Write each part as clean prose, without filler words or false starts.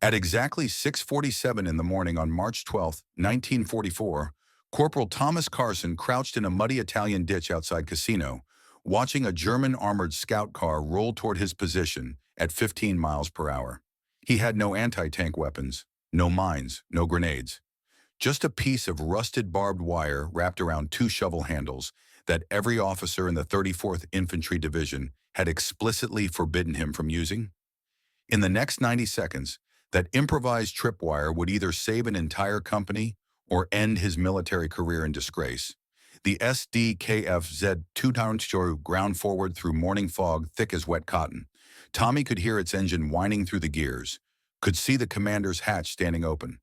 At exactly 6:47 in the morning on March 12, 1944, Corporal Thomas Carson crouched in a muddy Italian ditch outside Casino, watching a German armored scout car roll toward his position at 15 miles per hour. He had no anti-tank weapons, no mines, no grenades. Just a piece of rusted barbed wire wrapped around two shovel handles that every officer in the 34th Infantry Division had explicitly forbidden him from using. In the next 90 seconds, that improvised tripwire would either save an entire company or end his military career in disgrace. The SDKF Z2 ground forward through morning fog thick as wet cotton. Tommy could hear its engine whining through the gears, could see the commander's hatch standing open.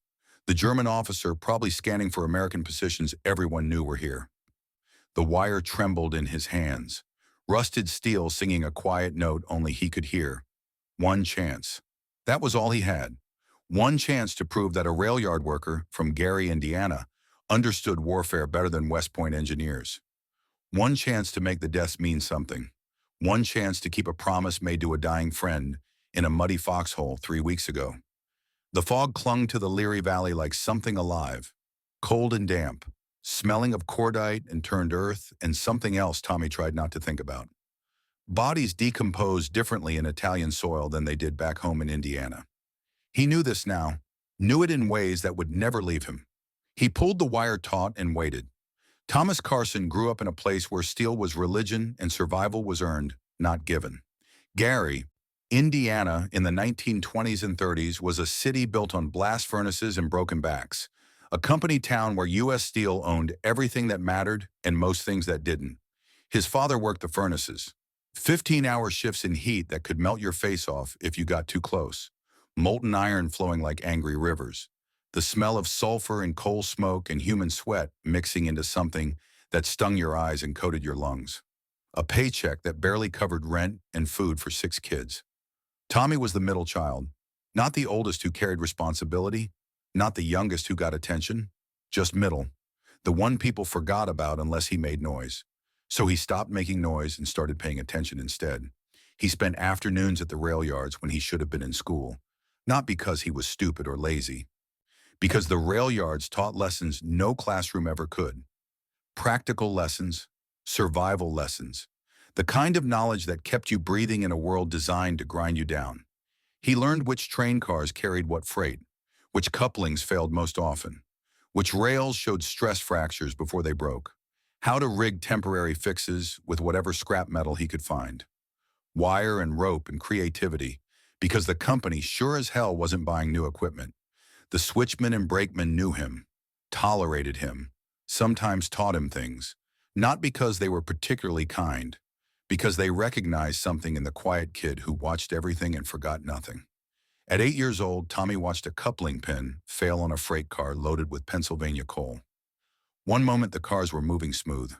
The German officer probably scanning for American positions everyone knew were here. The wire trembled in his hands, rusted steel singing a quiet note only he could hear. One chance. That was all he had. One chance to prove that a rail yard worker from Gary, Indiana, understood warfare better than West Point engineers. One chance to make the deaths mean something. One chance to keep a promise made to a dying friend in a muddy foxhole 3 weeks ago. The fog clung to the Leary Valley like something alive, cold and damp, smelling of cordite and turned earth and something else Tommy tried not to think about. Bodies decomposed differently in Italian soil than they did back home in Indiana. He knew this now, knew it in ways that would never leave him. He pulled the wire taut and waited. Thomas Carson grew up in a place where steel was religion and survival was earned, not given. Gary, Indiana, in the 1920s and 30s was a city built on blast furnaces and broken backs, a company town where U.S. Steel owned everything that mattered and most things that didn't. His father worked the furnaces, 15-hour shifts in heat that could melt your face off if you got too close, molten iron flowing like angry rivers, the smell of sulfur and coal smoke and human sweat mixing into something that stung your eyes and coated your lungs. A paycheck that barely covered rent and food for 6 kids. Tommy was the middle child, not the oldest who carried responsibility, not the youngest who got attention, just middle, the one people forgot about unless he made noise. So he stopped making noise and started paying attention instead. He spent afternoons at the rail yards when he should have been in school, not because he was stupid or lazy, because the rail yards taught lessons no classroom ever could. Practical lessons, survival lessons, the kind of knowledge that kept you breathing in a world designed to grind you down. He learned which train cars carried what freight, which couplings failed most often, which rails showed stress fractures before they broke, how to rig temporary fixes with whatever scrap metal he could find. Wire and rope and creativity, because the company sure as hell wasn't buying new equipment. The switchman and brakeman knew him, tolerated him, sometimes taught him things, not because they were particularly kind, because they recognized something in the quiet kid who watched everything and forgot nothing. At 8 years old, Tommy watched a coupling pin fail on a freight car loaded with Pennsylvania coal. One moment the cars were moving smooth.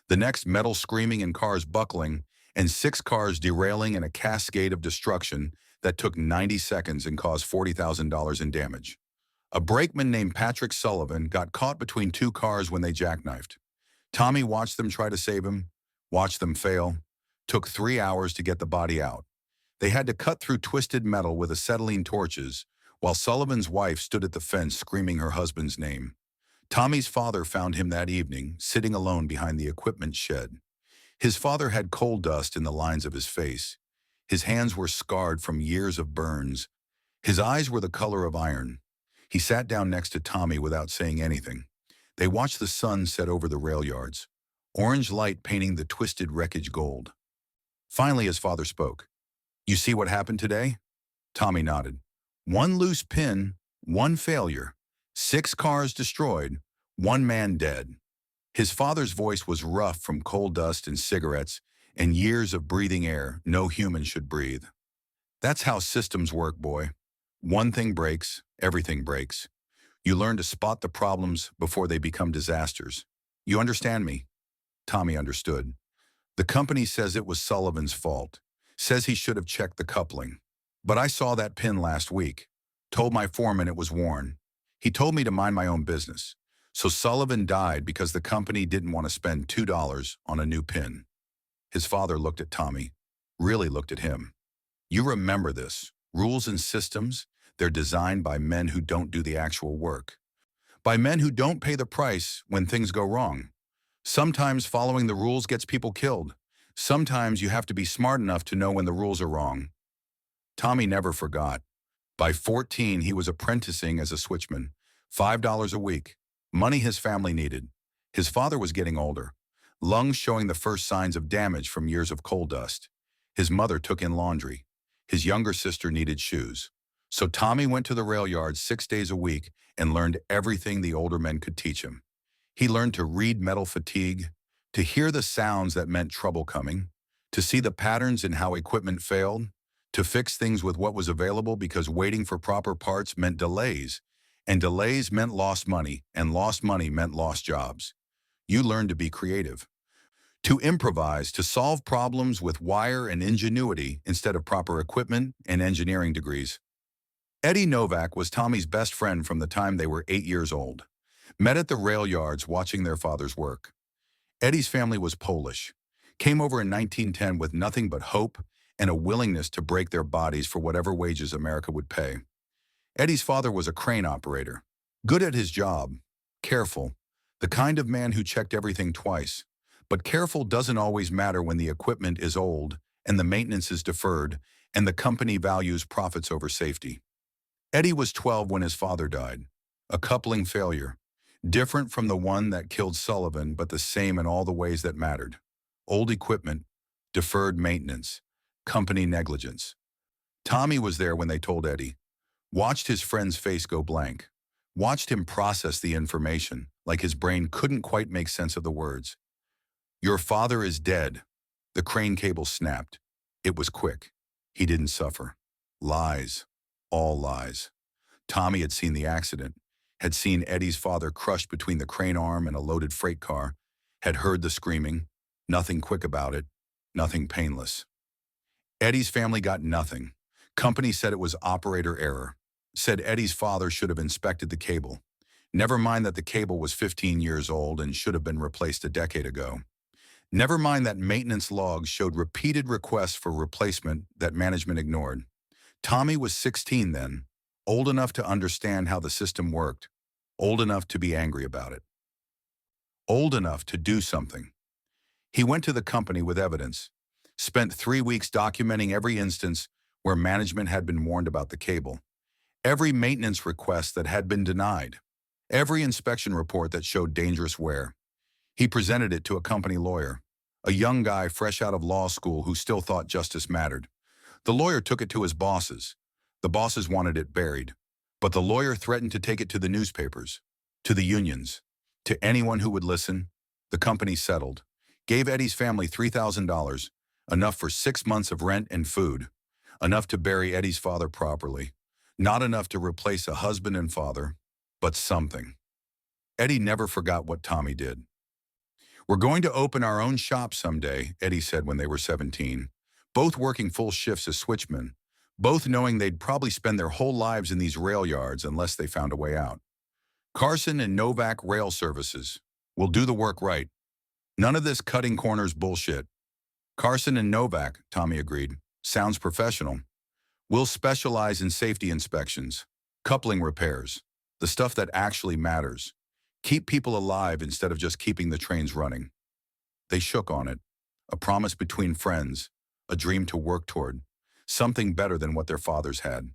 The next, metal screaming and cars buckling, and 6 cars derailing in a cascade of destruction that took 90 seconds and caused $40,000 in damage. A brakeman named Patrick Sullivan got caught between 2 cars when they jackknifed. Tommy watched them try to save him, watched them fail. Took 3 hours to get the body out. They had to cut through twisted metal with acetylene torches, while Sullivan's wife stood at the fence screaming her husband's name. Tommy's father found him that evening, sitting alone behind the equipment shed. His father had coal dust in the lines of his face. His hands were scarred from years of burns. His eyes were the color of iron. He sat down next to Tommy without saying anything. They watched the sun set over the rail yards, orange light painting the twisted wreckage gold. Finally, his father spoke. "You see what happened today?" Tommy nodded. "1 loose pin, 1 failure, 6 cars destroyed, 1 man dead." His father's voice was rough from coal dust and cigarettes and years of breathing air no human should breathe. "That's how systems work, boy. One thing breaks, everything breaks. You learn to spot the problems before they become disasters. You understand me?" Tommy understood. "The company says it was Sullivan's fault, says he should have checked the coupling. But I saw that pin last week, told my foreman it was worn. He told me to mind my own business. So Sullivan died because the company didn't want to spend $2 on a new pin." His father looked at Tommy, really looked at him. "You remember this, rules and systems, They're designed by men who don't do the actual work, by men who don't pay the price when things go wrong. Sometimes following the rules gets people killed. Sometimes you have to be smart enough to know when the rules are wrong. Tommy never forgot. By 14, he was apprenticing as a switchman, $5 a week, money his family needed. His father was getting older, lungs showing the first signs of damage from years of coal dust. His mother took in laundry. His younger sister needed shoes. So Tommy went to the rail yard 6 days a week and learned everything the older men could teach him. He learned to read metal fatigue, to hear the sounds that meant trouble coming, to see the patterns in how equipment failed, to fix things with what was available because waiting for proper parts meant delays, and delays meant lost money, and lost money meant lost jobs. You learned to be creative, to improvise, to solve problems with wire and ingenuity instead of proper equipment and engineering degrees. Eddie Novak was Tommy's best friend from the time they were 8 years old, met at the rail yards watching their father's work. Eddie's family was Polish, came over in 1910 with nothing but hope and a willingness to break their bodies for whatever wages America would pay. Eddie's father was a crane operator, good at his job, careful, the kind of man who checked everything twice. But careful doesn't always matter when the equipment is old and the maintenance is deferred and the company values profits over safety. Eddie was 12 when his father died, a coupling failure, different from the one that killed Sullivan but the same in all the ways that mattered. Old equipment, deferred maintenance, company negligence. Tommy was there when they told Eddie, watched his friend's face go blank, watched him process the information like his brain couldn't quite make sense of the words. Your father is dead. The crane cable snapped. It was quick. He didn't suffer. Lies. All lies. Tommy had seen the accident, had seen Eddie's father crushed between the crane arm and a loaded freight car, had heard the screaming. Nothing quick about it. Nothing painless. Eddie's family got nothing. Company said it was operator error. Said Eddie's father should have inspected the cable. Never mind that the cable was 15 years old and should have been replaced a decade ago. Never mind that maintenance logs showed repeated requests for replacement that management ignored. Tommy was 16 then, old enough to understand how the system worked, old enough to be angry about it, old enough to do something. He went to the company with evidence, spent 3 weeks documenting every instance where management had been warned about the cable, every maintenance request that had been denied, every inspection report that showed dangerous wear. He presented it to a company lawyer, a young guy fresh out of law school who still thought justice mattered. The lawyer took it to his bosses. The bosses wanted it buried. But the lawyer threatened to take it to the newspapers, to the unions, to anyone who would listen. The company settled, gave Eddie's family $3,000, enough for 6 months of rent and food, enough to bury Eddie's father properly, not enough to replace a husband and father, but something. Eddie never forgot what Tommy did. We're going to open our own shop someday, Eddie said when they were 17, both working full shifts as switchmen, both knowing they'd probably spend their whole lives in these rail yards unless they found a way out. Carson and Novak Rail Services. We'll do the work right. None of this cutting corners bullshit. Carson and Novak, Tommy agreed. Sounds professional. We'll specialize in safety inspections, coupling repairs, the stuff that actually matters. Keep people alive instead of just keeping the trains running. They shook on it. A promise between friends, a dream to work toward, something better than what their fathers had.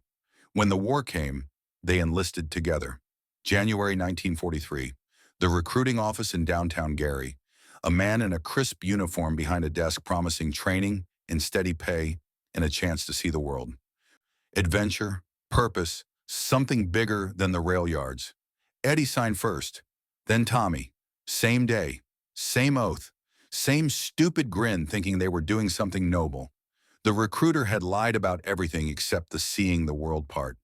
When the war came, they enlisted together. January 1943, the recruiting office in downtown Gary, a man in a crisp uniform behind a desk promising training and steady pay and a chance to see the world. Adventure, purpose, something bigger than the rail yards. Eddie signed first, then Tommy. Same day, same oath, same stupid grin thinking they were doing something noble. The recruiter had lied about everything except the seeing the world part.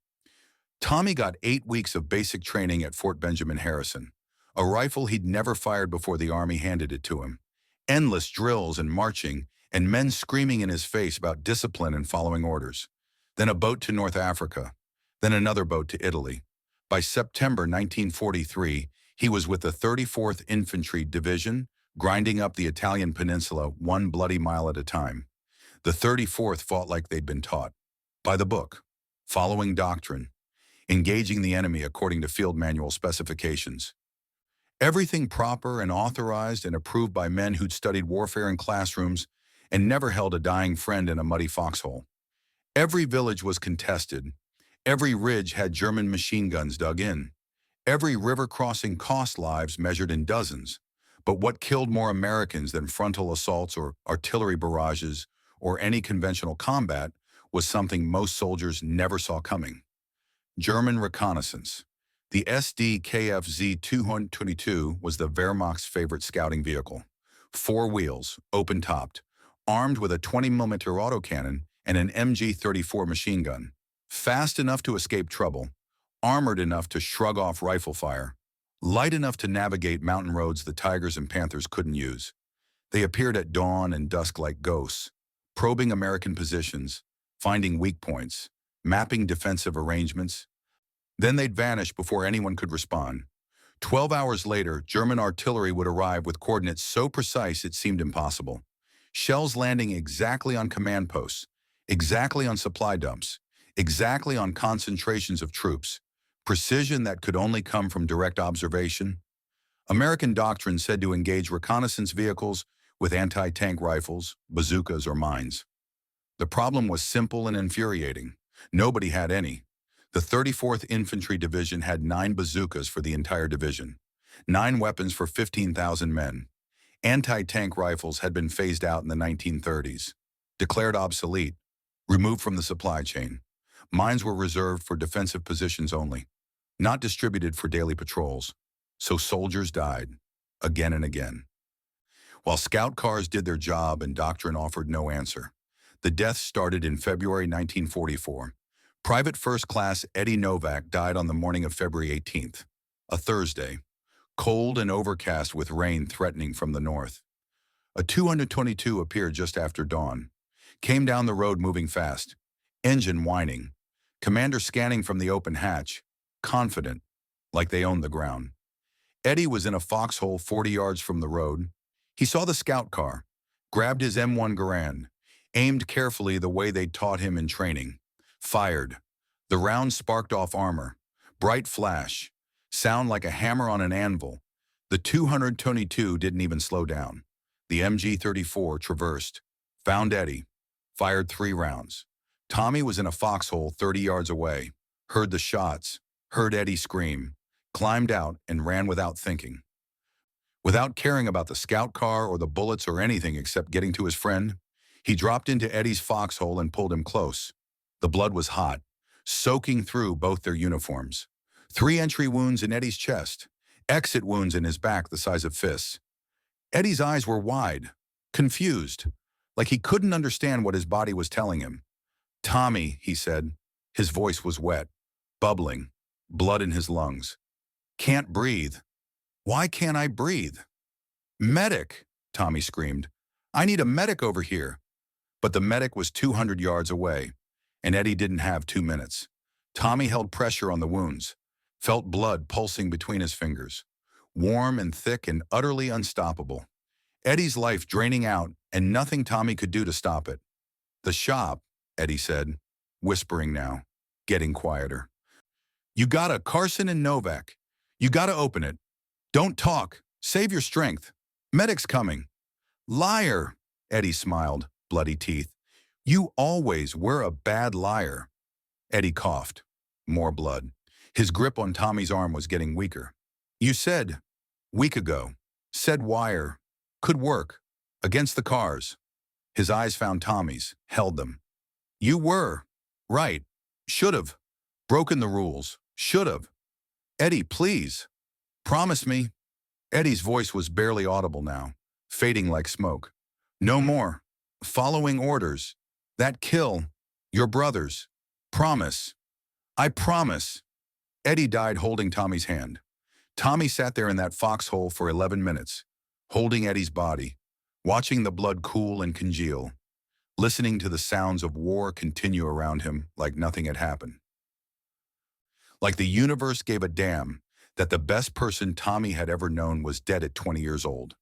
Tommy got 8 weeks of basic training at Fort Benjamin Harrison, a rifle he'd never fired before the Army handed it to him. Endless drills and marching, and men screaming in his face about discipline and following orders. Then a boat to North Africa, then another boat to Italy. By September 1943, he was with the 34th Infantry Division, grinding up the Italian peninsula 1 bloody mile at a time. The 34th fought like they'd been taught. By the book, following doctrine, engaging the enemy according to field manual specifications. Everything proper and authorized and approved by men who'd studied warfare in classrooms and never held a dying friend in a muddy foxhole. Every village was contested. Every ridge had German machine guns dug in. Every river crossing cost lives measured in dozens. But what killed more Americans than frontal assaults or artillery barrages or any conventional combat was something most soldiers never saw coming. German reconnaissance. The SD KFZ-222 was the Wehrmacht's favorite scouting vehicle. 4 wheels, open-topped, armed with a 20mm autocannon and an MG-34 machine gun. Fast enough to escape trouble, armored enough to shrug off rifle fire, light enough to navigate mountain roads the tigers and panthers couldn't use. They appeared at dawn and dusk like ghosts, probing American positions, finding weak points, mapping defensive arrangements. Then they'd vanish before anyone could respond. 12 hours later, German artillery would arrive with coordinates so precise it seemed impossible. Shells landing exactly on command posts, exactly on supply dumps, exactly on concentrations of troops. Precision that could only come from direct observation. American doctrine said to engage reconnaissance vehicles with anti-tank rifles, bazookas, or mines. The problem was simple and infuriating. Nobody had any. The 34th Infantry Division had 9 bazookas for the entire division, 9 weapons for 15,000 men. Anti-tank rifles had been phased out in the 1930s, declared obsolete, removed from the supply chain. Mines were reserved for defensive positions only, not distributed for daily patrols. So soldiers died, again and again. While scout cars did their job and doctrine offered no answer, the deaths started in February 1944. Private First Class Eddie Novak died on the morning of February 18th, a Thursday, cold and overcast with rain threatening from the north. A 222 appeared just after dawn, came down the road moving fast, engine whining, commander scanning from the open hatch, confident, like they owned the ground. Eddie was in a foxhole 40 yards from the road. He saw the scout car, grabbed his M1 Garand, aimed carefully the way they'd taught him in training, fired. The round sparked off armor, bright flash, sound like a hammer on an anvil. The 222 didn't even slow down. The MG-34 traversed, found Eddie, fired 3 rounds. Tommy was in a foxhole 30 yards away, heard the shots, heard Eddie scream, climbed out and ran without thinking. Without caring about the scout car or the bullets or anything except getting to his friend, he dropped into Eddie's foxhole and pulled him close. The blood was hot, soaking through both their uniforms. 3 entry wounds in Eddie's chest, exit wounds in his back the size of fists. Eddie's eyes were wide, confused, like he couldn't understand what his body was telling him. "Tommy," he said. His voice was wet, bubbling, blood in his lungs. "Can't breathe. Why can't I breathe?" "Medic!" Tommy screamed. "I need a medic over here." But the medic was 200 yards away, and Eddie didn't have 2 minutes. Tommy held pressure on the wounds, felt blood pulsing between his fingers, warm and thick and utterly unstoppable. Eddie's life draining out and nothing Tommy could do to stop it. "The shop," Eddie said, whispering now, getting quieter. "You gotta, Carson and Novak. You gotta open it. Don't talk. Save your strength. Medic's coming." "Liar," Eddie smiled, bloody teeth. "You always were a bad liar." Eddie coughed. More blood. His grip on Tommy's arm was getting weaker. "You said, week ago, said wire, could work, against the cars." His eyes found Tommy's, held them. "You were. Right. Should've. Broken the rules. Should've. Eddie, please. Promise me." Eddie's voice was barely audible now, fading like smoke. "No more. Following orders. That kill. Your brothers. Promise. I promise." Eddie died holding Tommy's hand. Tommy sat there in that foxhole for 11 minutes, holding Eddie's body, watching the blood cool and congeal, listening to the sounds of war continue around him like nothing had happened. Like the universe gave a damn that the best person Tommy had ever known was dead at 20 years old.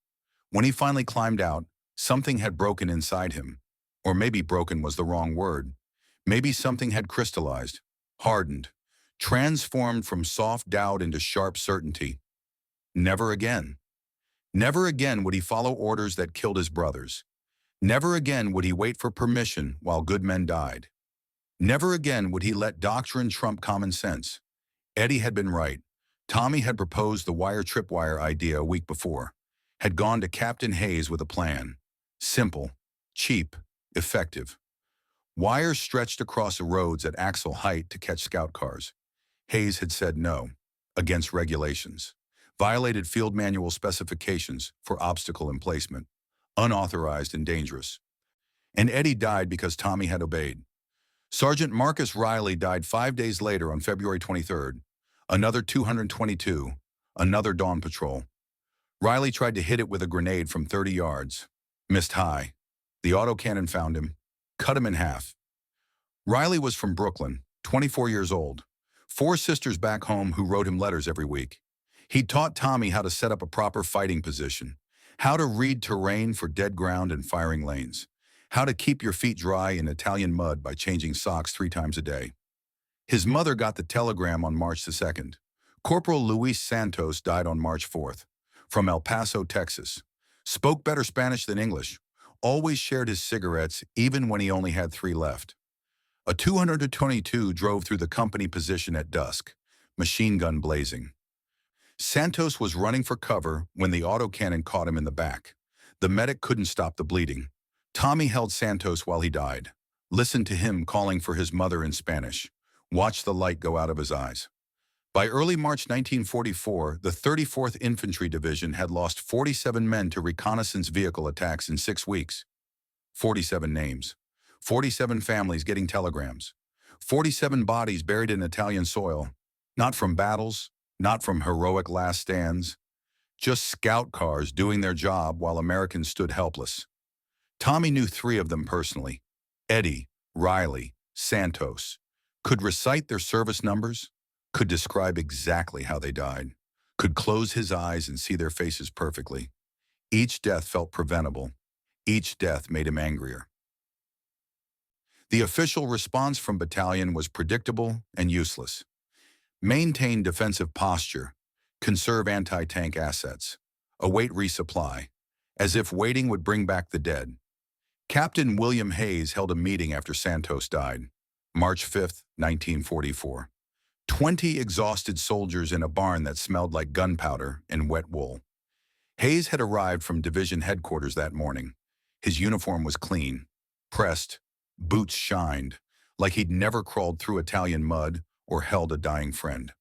When he finally climbed out, something had broken inside him. Or maybe broken was the wrong word. Maybe something had crystallized, hardened, transformed from soft doubt into sharp certainty. Never again. Never again would he follow orders that killed his brothers. Never again would he wait for permission while good men died. Never again would he let doctrine trump common sense. Eddie had been right. Tommy had proposed the tripwire idea a week before, had gone to Captain Hayes with a plan. Simple, cheap, effective. Wires stretched across the roads at axle height to catch scout cars. Hayes had said no, against regulations, violated field manual specifications for obstacle emplacement, unauthorized and dangerous. And Eddie died because Tommy had obeyed. Sergeant Marcus Riley died 5 days later on February 23rd. Another 222, another dawn patrol. Riley tried to hit it with a grenade from 30 yards. Missed high. The autocannon found him, cut him in half. Riley was from Brooklyn, 24 years old. 4 sisters back home who wrote him letters every week. He taught Tommy how to set up a proper fighting position, how to read terrain for dead ground and firing lanes, how to keep your feet dry in Italian mud by changing socks 3 times a day. His mother got the telegram on March the 2nd. Corporal Luis Santos died on March 4th, from El Paso, Texas. Spoke better Spanish than English, always shared his cigarettes even when he only had 3 left. A 222 drove through the company position at dusk, machine gun blazing. Santos was running for cover when the autocannon caught him in the back. The medic couldn't stop the bleeding. Tommy held Santos while he died, listened to him calling for his mother in Spanish, watched the light go out of his eyes. By early March 1944, the 34th Infantry Division had lost 47 men to reconnaissance vehicle attacks in 6 weeks. 47 names. 47 families getting telegrams. 47 bodies buried in Italian soil. Not from battles, not from heroic last stands. Just scout cars doing their job while Americans stood helpless. Tommy knew 3 of them personally. Eddie, Riley, Santos. Could recite their service numbers, could describe exactly how they died, could close his eyes and see their faces perfectly. Each death felt preventable. Each death made him angrier. The official response from battalion was predictable and useless. Maintain defensive posture, conserve anti-tank assets, await resupply, as if waiting would bring back the dead. Captain William Hayes held a meeting after Santos died. March 5, 1944. 20 exhausted soldiers in a barn that smelled like gunpowder and wet wool. Hayes had arrived from division headquarters that morning. His uniform was clean, pressed, boots shined, like he'd never crawled through Italian mud or held a dying friend.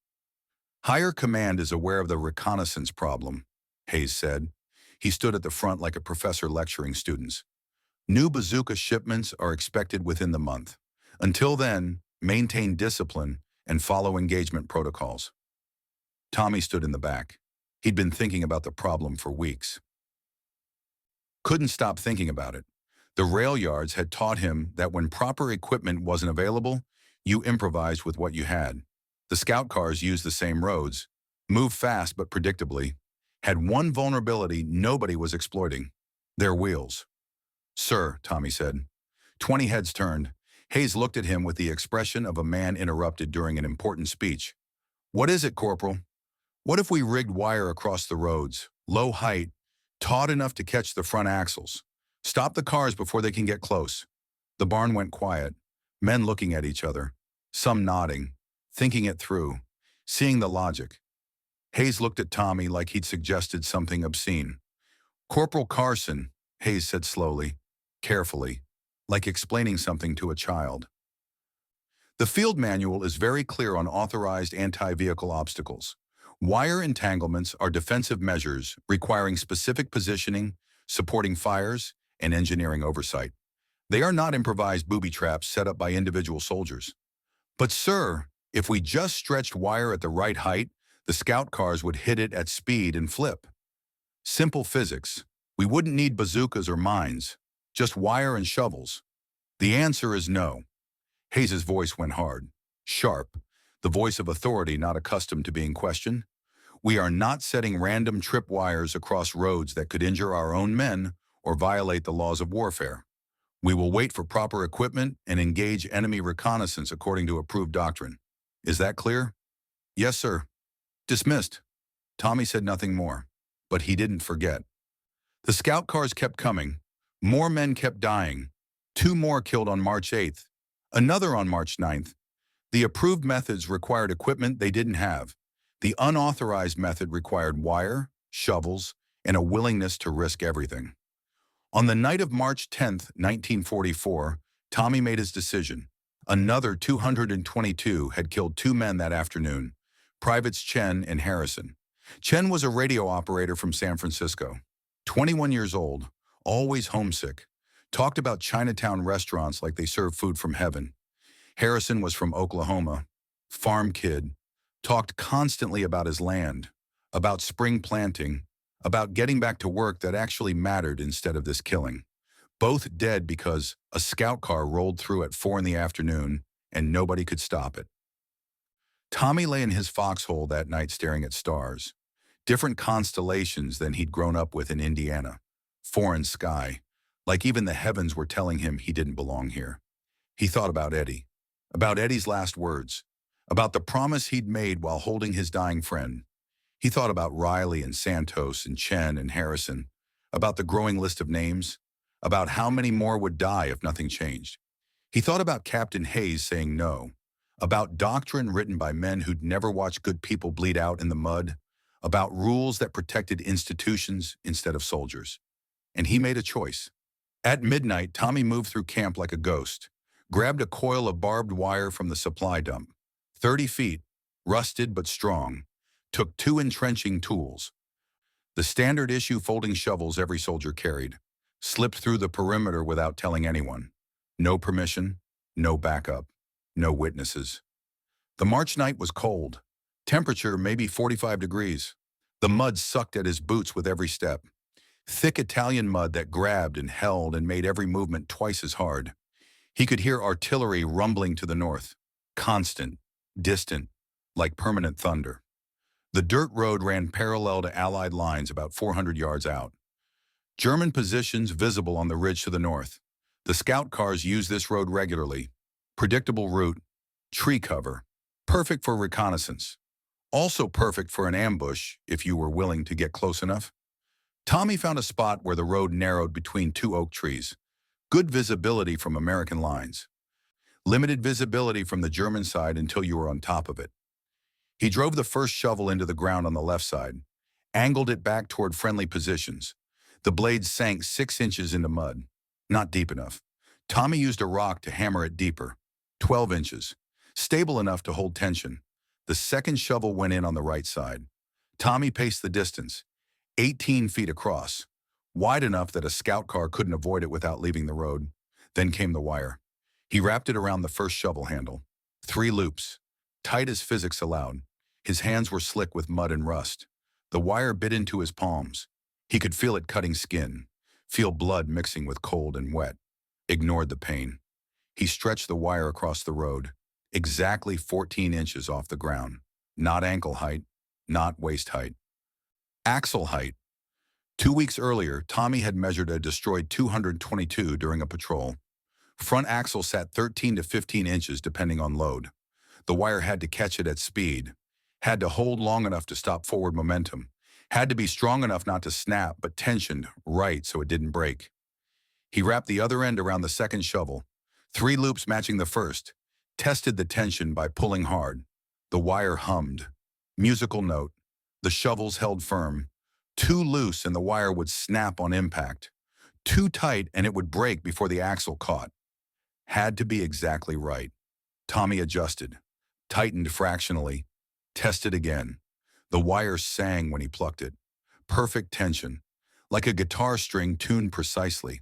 Higher command is aware of the reconnaissance problem, Hayes said. He stood at the front like a professor lecturing students. New bazooka shipments are expected within the month. Until then, maintain discipline and follow engagement protocols. Tommy stood in the back. He'd been thinking about the problem for weeks. Couldn't stop thinking about it. The rail yards had taught him that when proper equipment wasn't available, you improvised with what you had. The scout cars used the same roads, moved fast but predictably, had one vulnerability nobody was exploiting: their wheels. "Sir," Tommy said. 20 heads turned. Hayes looked at him with the expression of a man interrupted during an important speech. "What is it, Corporal?" "What if we rigged wire across the roads, low height, taut enough to catch the front axles? Stop the cars before they can get close." The barn went quiet, men looking at each other, some nodding, thinking it through, seeing the logic. Hayes looked at Tommy like he'd suggested something obscene. "Corporal Carson," Hayes said slowly, carefully, like explaining something to a child. "The field manual is very clear on authorized anti-vehicle obstacles. Wire entanglements are defensive measures requiring specific positioning, supporting fires, and engineering oversight. They are not improvised booby traps set up by individual soldiers." "But sir, if we just stretched wire at the right height, the scout cars would hit it at speed and flip." "Simple physics. We wouldn't need bazookas or mines, just wire and shovels." "The answer is no." Hayes' voice went hard, sharp, the voice of authority not accustomed to being questioned. "We are not setting random tripwires across roads that could injure our own men or violate the laws of warfare. We will wait for proper equipment and engage enemy reconnaissance according to approved doctrine." Is that clear? Yes, sir. Dismissed. Tommy said nothing more. But he didn't forget. The scout cars kept coming. More men kept dying. 2 more killed on March 8th. Another on March 9th. The approved methods required equipment they didn't have. The unauthorized method required wire, shovels, and a willingness to risk everything. On the night of March 10th, 1944, Tommy made his decision. Another 222 had killed 2 men that afternoon, Privates Chen and Harrison. Chen was a radio operator from San Francisco. 21 years old, always homesick, talked about Chinatown restaurants like they served food from heaven. Harrison was from Oklahoma, farm kid, talked constantly about his land, about spring planting, about getting back to work that actually mattered instead of this killing. Both dead because a scout car rolled through at 4 in the afternoon and nobody could stop it. Tommy lay in his foxhole that night staring at stars, different constellations than he'd grown up with in Indiana, foreign sky, like even the heavens were telling him he didn't belong here. He thought about Eddie, about Eddie's last words, about the promise he'd made while holding his dying friend. He thought about Riley and Santos and Chen and Harrison, about the growing list of names, about how many more would die if nothing changed. He thought about Captain Hayes saying no, about doctrine written by men who'd never watched good people bleed out in the mud, about rules that protected institutions instead of soldiers. And he made a choice. At midnight, Tommy moved through camp like a ghost, grabbed a coil of barbed wire from the supply dump, 30 feet, rusted but strong, took 2 entrenching tools, the standard issue folding shovels every soldier carried, slipped through the perimeter without telling anyone. No permission, no backup, no witnesses. The March night was cold, temperature maybe 45 degrees. The mud sucked at his boots with every step. Thick Italian mud that grabbed and held and made every movement twice as hard. He could hear artillery rumbling to the north, constant, distant, like permanent thunder. The dirt road ran parallel to Allied lines about 400 yards out. German positions visible on the ridge to the north. The scout cars used this road regularly. Predictable route, tree cover, perfect for reconnaissance. Also perfect for an ambush if you were willing to get close enough. Tommy found a spot where the road narrowed between 2 oak trees. Good visibility from American lines. Limited visibility from the German side until you were on top of it. He drove the first shovel into the ground on the left side, angled it back toward friendly positions. The blade sank 6 inches into mud. Not deep enough. Tommy used a rock to hammer it deeper. 12 inches. Stable enough to hold tension. The second shovel went in on the right side. Tommy paced the distance, 18 feet across, wide enough that a scout car couldn't avoid it without leaving the road. Then came the wire. He wrapped it around the first shovel handle. 3 loops, tight as physics allowed. His hands were slick with mud and rust. The wire bit into his palms. He could feel it cutting skin, feel blood mixing with cold and wet. Ignored the pain. He stretched the wire across the road, exactly 14 inches off the ground. Not ankle height, not waist height. Axle height. 2 weeks earlier, Tommy had measured a destroyed 222 during a patrol. Front axle sat 13 to 15 inches depending on load. The wire had to catch it at speed, had to hold long enough to stop forward momentum, had to be strong enough not to snap but tensioned right so it didn't break. He wrapped the other end around the second shovel, 3 loops matching the first, tested the tension by pulling hard. The wire hummed. Musical note. The shovels held firm. Too loose and the wire would snap on impact. Too tight and it would break before the axle caught. Had to be exactly right. Tommy adjusted, tightened fractionally, tested again. The wire sang when he plucked it. Perfect tension, like a guitar string tuned precisely.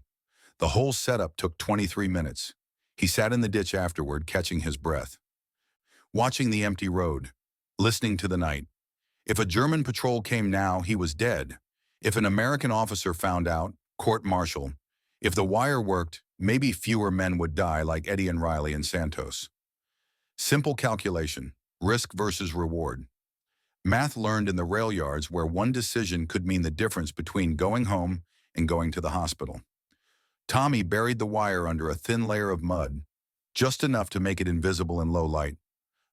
The whole setup took 23 minutes. He sat in the ditch afterward, catching his breath, watching the empty road, listening to the night. If a German patrol came now, he was dead. If an American officer found out, court-martial. If the wire worked, maybe fewer men would die like Eddie and Riley and Santos. Simple calculation, risk versus reward. Math learned in the rail yards where one decision could mean the difference between going home and going to the hospital. Tommy buried the wire under a thin layer of mud, just enough to make it invisible in low light.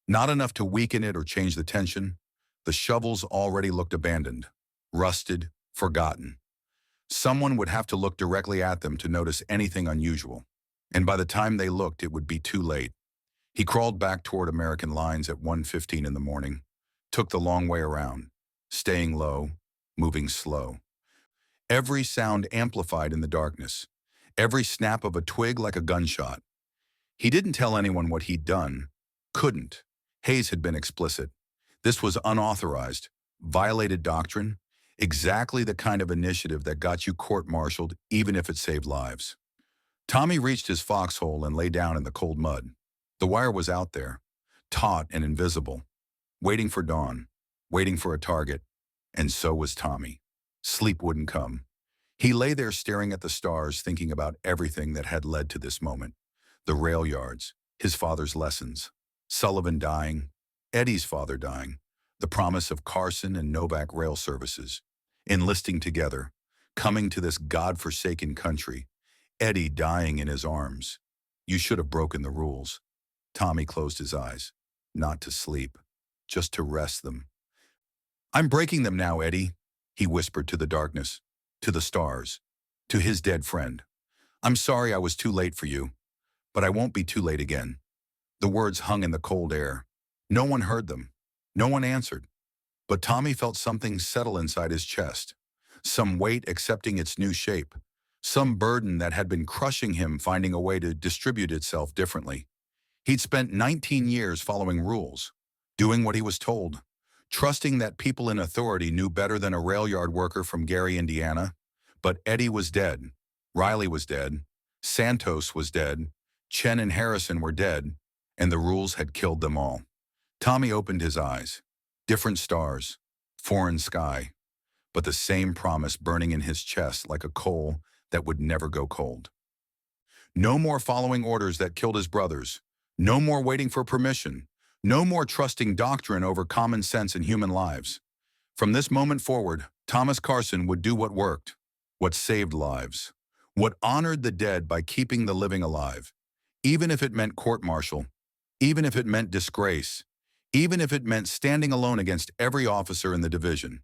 Not enough to weaken it or change the tension. The shovels already looked abandoned, rusted, forgotten. Someone would have to look directly at them to notice anything unusual. And by the time they looked, it would be too late. He crawled back toward American lines at 1:15 in the morning, took the long way around, staying low, moving slow. Every sound amplified in the darkness, every snap of a twig like a gunshot. He didn't tell anyone what he'd done. Couldn't. Hayes had been explicit. This was unauthorized, violated doctrine, exactly the kind of initiative that got you court-martialed even if it saved lives. Tommy reached his foxhole and lay down in the cold mud. The wire was out there, taut and invisible, waiting for dawn, waiting for a target, and so was Tommy. Sleep wouldn't come. He lay there staring at the stars, thinking about everything that had led to this moment. The rail yards, his father's lessons, Sullivan dying, Eddie's father dying, the promise of Carson and Novak rail services, enlisting together, coming to this God-forsaken country, Eddie dying in his arms. You should have broken the rules. Tommy closed his eyes, not to sleep, just to rest them. I'm breaking them now, Eddie, he whispered to the darkness, to the stars, to his dead friend. I'm sorry I was too late for you, but I won't be too late again. The words hung in the cold air. No one heard them. No one answered. But Tommy felt something settle inside his chest, some weight accepting its new shape, some burden that had been crushing him finding a way to distribute itself differently. He'd spent 19 years following rules, doing what he was told, trusting that people in authority knew better than a rail yard worker from Gary, Indiana. But Eddie was dead. Riley was dead. Santos was dead. Chen and Harrison were dead, and the rules had killed them all. Tommy opened his eyes. Different stars, foreign sky, but the same promise burning in his chest like a coal that would never go cold. No more following orders that killed his brothers. No more waiting for permission. No more trusting doctrine over common sense and human lives. From this moment forward, Thomas Carson would do what worked, what saved lives, what honored the dead by keeping the living alive, even if it meant court-martial, even if it meant disgrace, even if it meant standing alone against every officer in the division.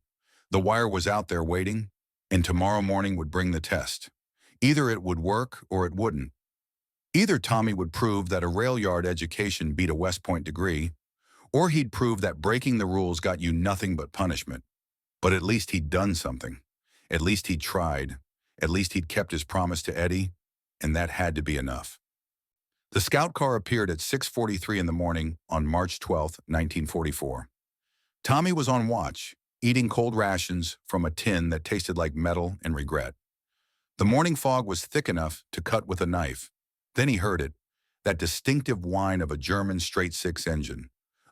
The wire was out there waiting, and tomorrow morning would bring the test. Either it would work or it wouldn't. Either Tommy would prove that a rail yard education beat a West Point degree, or he'd prove that breaking the rules got you nothing but punishment. But at least he'd done something. At least he'd tried. At least he'd kept his promise to Eddie, and that had to be enough. The scout car appeared at 6:43 in the morning on March 12, 1944. Tommy was on watch, eating cold rations from a tin that tasted like metal and regret. The morning fog was thick enough to cut with a knife. Then he heard it, that distinctive whine of a German straight-six engine.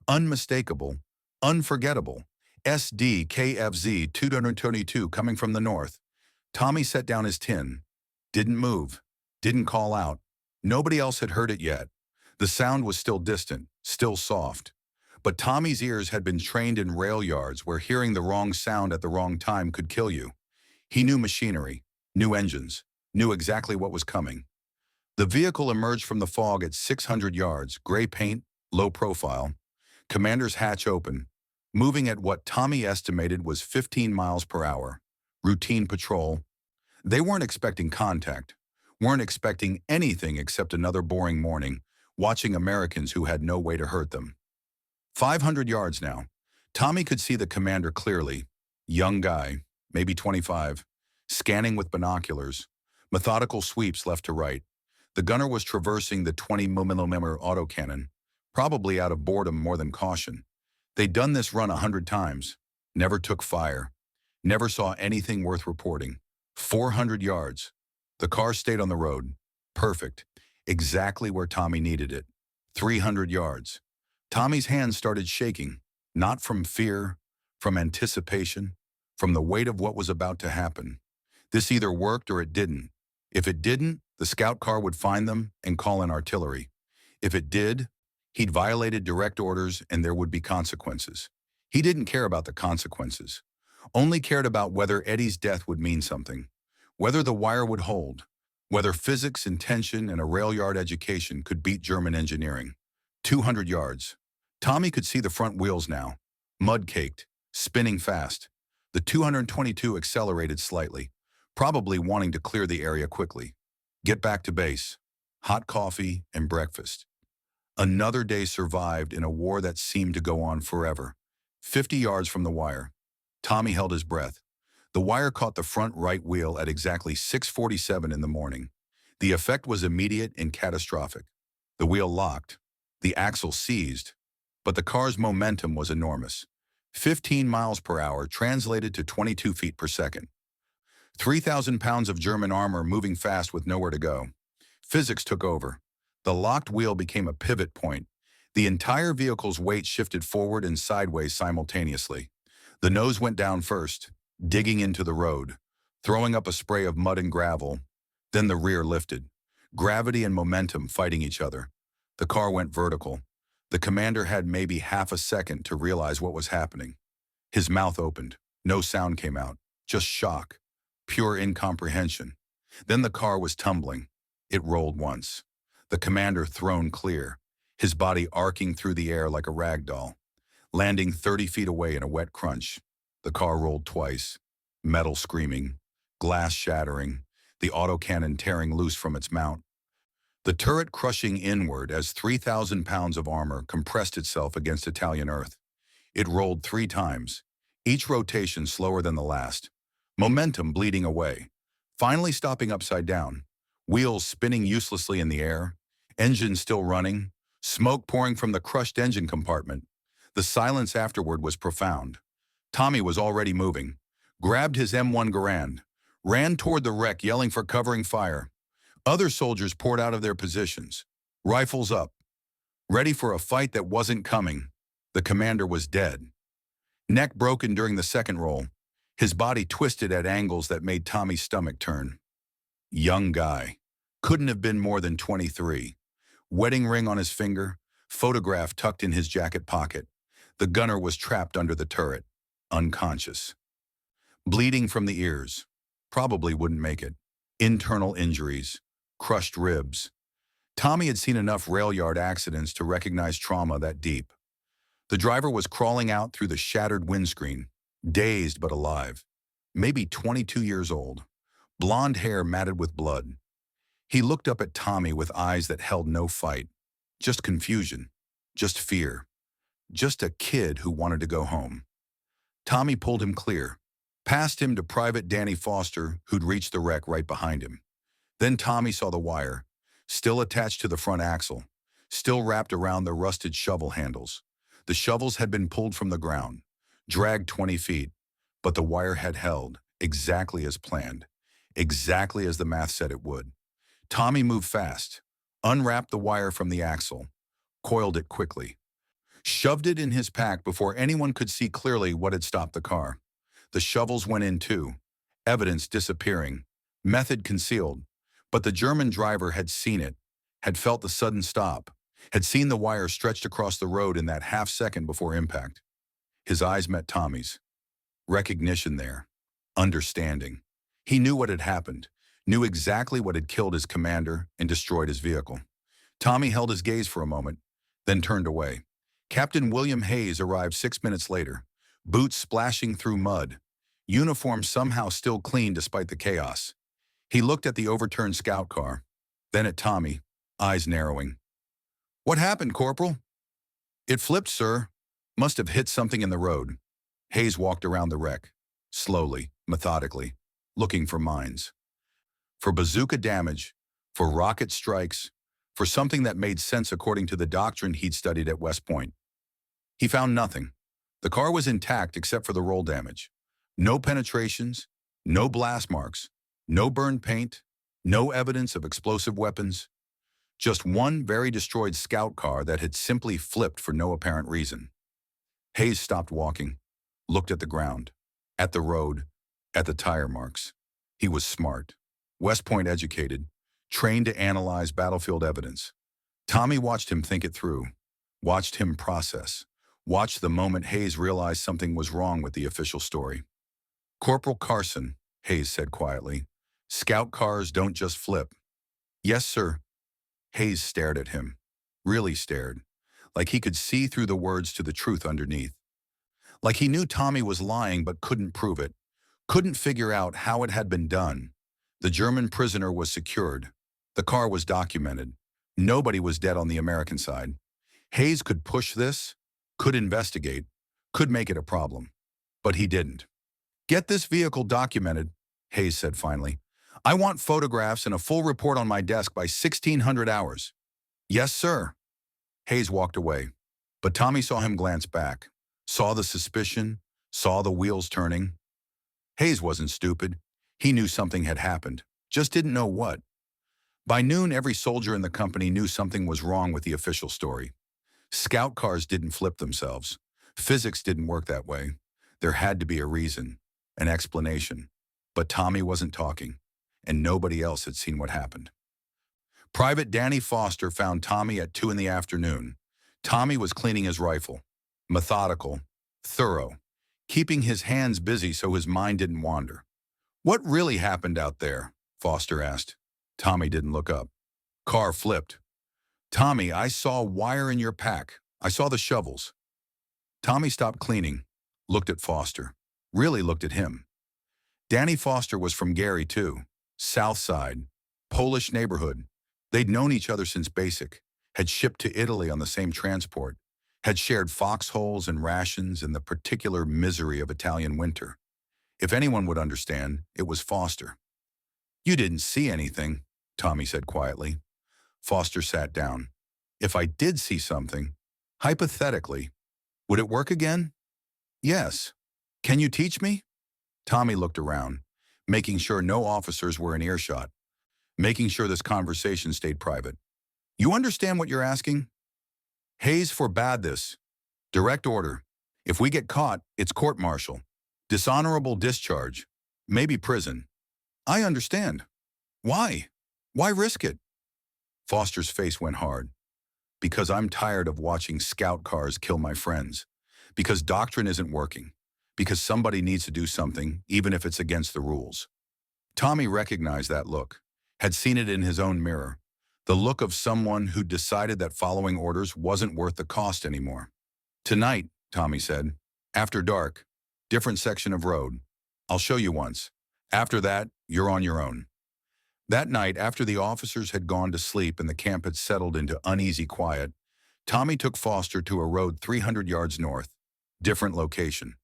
Unmistakable, unforgettable, SD-KFZ 222 coming from the north. Tommy set down his tin, didn't move, didn't call out. Nobody else had heard it yet. The sound was still distant, still soft. But Tommy's ears had been trained in rail yards where hearing the wrong sound at the wrong time could kill you. He knew machinery, knew engines, knew exactly what was coming. The vehicle emerged from the fog at 600 yards, gray paint, low profile, commander's hatch open, moving at what Tommy estimated was 15 miles per hour. Routine patrol. They weren't expecting contact, weren't expecting anything except another boring morning, watching Americans who had no way to hurt them. 500 yards now. Tommy could see the commander clearly. Young guy, maybe 25, scanning with binoculars, methodical sweeps left to right. The gunner was traversing the 20mm autocannon, probably out of boredom more than caution. They'd done this run 100 times, never took fire, never saw anything worth reporting. 400 yards. The car stayed on the road. Perfect. Exactly where Tommy needed it. 300 yards. Tommy's hands started shaking, not from fear, from anticipation, from the weight of what was about to happen. This either worked or it didn't. If it didn't, the scout car would find them and call in artillery. If it did, he'd violated direct orders and there would be consequences. He didn't care about the consequences, only cared about whether Eddie's death would mean something, whether the wire would hold, whether physics and tension and a rail yard education could beat German engineering. 200 yards. Tommy could see the front wheels now, mud-caked, spinning fast. The 222 accelerated slightly, probably wanting to clear the area quickly. Get back to base. Hot coffee and breakfast. Another day survived in a war that seemed to go on forever. 50 yards from the wire. Tommy held his breath. The wire caught the front right wheel at exactly 6:47 in the morning. The effect was immediate and catastrophic. The wheel locked. The axle seized. But the car's momentum was enormous. 15 miles per hour translated to 22 feet per second. 3,000 pounds of German armor moving fast with nowhere to go. Physics took over. The locked wheel became a pivot point. The entire vehicle's weight shifted forward and sideways simultaneously. The nose went down first, digging into the road, throwing up a spray of mud and gravel. Then the rear lifted, gravity and momentum fighting each other. The car went vertical. The commander had maybe half a second to realize what was happening. His mouth opened. No sound came out, just shock, pure incomprehension. Then the car was tumbling. It rolled once. The commander thrown clear, his body arcing through the air like a rag doll, landing 30 feet away in a wet crunch. The car rolled twice, metal screaming, glass shattering, the autocannon tearing loose from its mount. The turret crushing inward as 3,000 pounds of armor compressed itself against Italian earth. It rolled 3 times, each rotation slower than the last. Momentum bleeding away, finally stopping upside down, wheels spinning uselessly in the air, engine still running, smoke pouring from the crushed engine compartment. The silence afterward was profound. Tommy was already moving, grabbed his M1 Garand, ran toward the wreck yelling for covering fire. Other soldiers poured out of their positions, rifles up, ready for a fight that wasn't coming. The commander was dead. Neck broken during the second roll, his body twisted at angles that made Tommy's stomach turn. Young guy. Couldn't have been more than 23. Wedding ring on his finger, photograph tucked in his jacket pocket. The gunner was trapped under the turret, unconscious. Bleeding from the ears. Probably wouldn't make it. Internal injuries. Crushed ribs. Tommy had seen enough rail yard accidents to recognize trauma that deep. The driver was crawling out through the shattered windscreen, dazed but alive. Maybe 22 years old. Blonde hair matted with blood. He looked up at Tommy with eyes that held no fight. Just confusion. Just fear. Just a kid who wanted to go home. Tommy pulled him clear, passed him to Private Danny Foster, who'd reached the wreck right behind him. Then Tommy saw the wire, still attached to the front axle, still wrapped around the rusted shovel handles. The shovels had been pulled from the ground, dragged 20 feet, but the wire had held, exactly as planned, exactly as the math said it would. Tommy moved fast, unwrapped the wire from the axle, coiled it quickly, shoved it in his pack before anyone could see clearly what had stopped the car. The shovels went in too, evidence disappearing, method concealed. But the German driver had seen it, had felt the sudden stop, had seen the wire stretched across the road in that half second before impact. His eyes met Tommy's. Recognition there. Understanding. He knew what had happened, knew exactly what had killed his commander and destroyed his vehicle. Tommy held his gaze for a moment, then turned away. Captain William Hayes arrived 6 minutes later, boots splashing through mud, uniform somehow still clean despite the chaos. He looked at the overturned scout car, then at Tommy, eyes narrowing. "What happened, Corporal?" "It flipped, sir. Must have hit something in the road." Hayes walked around the wreck, slowly, methodically, looking for mines. For bazooka damage, for rocket strikes, for something that made sense according to the doctrine he'd studied at West Point. He found nothing. The car was intact except for the roll damage. No penetrations, no blast marks, no burned paint, no evidence of explosive weapons. Just one very destroyed scout car that had simply flipped for no apparent reason. Hayes stopped walking, looked at the ground, at the road, at the tire marks. He was smart, West Point educated, trained to analyze battlefield evidence. Tommy watched him think it through, watched him process, watched the moment Hayes realized something was wrong with the official story. "Corporal Carson," Hayes said quietly, "scout cars don't just flip." "Yes, sir." Hayes stared at him, really stared, like he could see through the words to the truth underneath. Like he knew Tommy was lying but couldn't prove it, couldn't figure out how it had been done. The German prisoner was secured. The car was documented. Nobody was dead on the American side. Hayes could push this, could investigate, could make it a problem. But he didn't. "Get this vehicle documented," Hayes said finally. "I want photographs and a full report on my desk by 1600 hours." "Yes, sir." Hayes walked away. But Tommy saw him glance back, saw the suspicion, saw the wheels turning. Hayes wasn't stupid. He knew something had happened, just didn't know what. By noon, every soldier in the company knew something was wrong with the official story. Scout cars didn't flip themselves. Physics didn't work that way. There had to be a reason, an explanation. But Tommy wasn't talking, and nobody else had seen what happened. Private Danny Foster found Tommy at 2 in the afternoon. Tommy was cleaning his rifle. Methodical, thorough, keeping his hands busy so his mind didn't wander. "What really happened out there?" Foster asked. Tommy didn't look up. "Car flipped." "Tommy, I saw wire in your pack. I saw the shovels." Tommy stopped cleaning, looked at Foster, really looked at him. Danny Foster was from Gary, too. South Side, Polish neighborhood. They'd known each other since basic, had shipped to Italy on the same transport, had shared foxholes and rations in the particular misery of Italian winter. If anyone would understand, it was Foster. "You didn't see anything," Tommy said quietly. Foster sat down. "If I did see something, hypothetically, would it work again?" "Yes." "Can you teach me?" Tommy looked around, making sure no officers were in earshot, making sure this conversation stayed private. "You understand what you're asking?" "Hayes forbade this. Direct order. If we get caught, it's court-martial. Dishonorable discharge. Maybe prison." "I understand. Why? Why risk it?" Foster's face went hard. "Because I'm tired of watching scout cars kill my friends. Because doctrine isn't working. Because somebody needs to do something, even if it's against the rules." Tommy recognized that look, had seen it in his own mirror. The look of someone who decided that following orders wasn't worth the cost anymore. "Tonight," Tommy said. "After dark. Different section of road. I'll show you once. After that, you're on your own." That night, after the officers had gone to sleep and the camp had settled into uneasy quiet, Tommy took Foster to a road 300 yards north. Different location.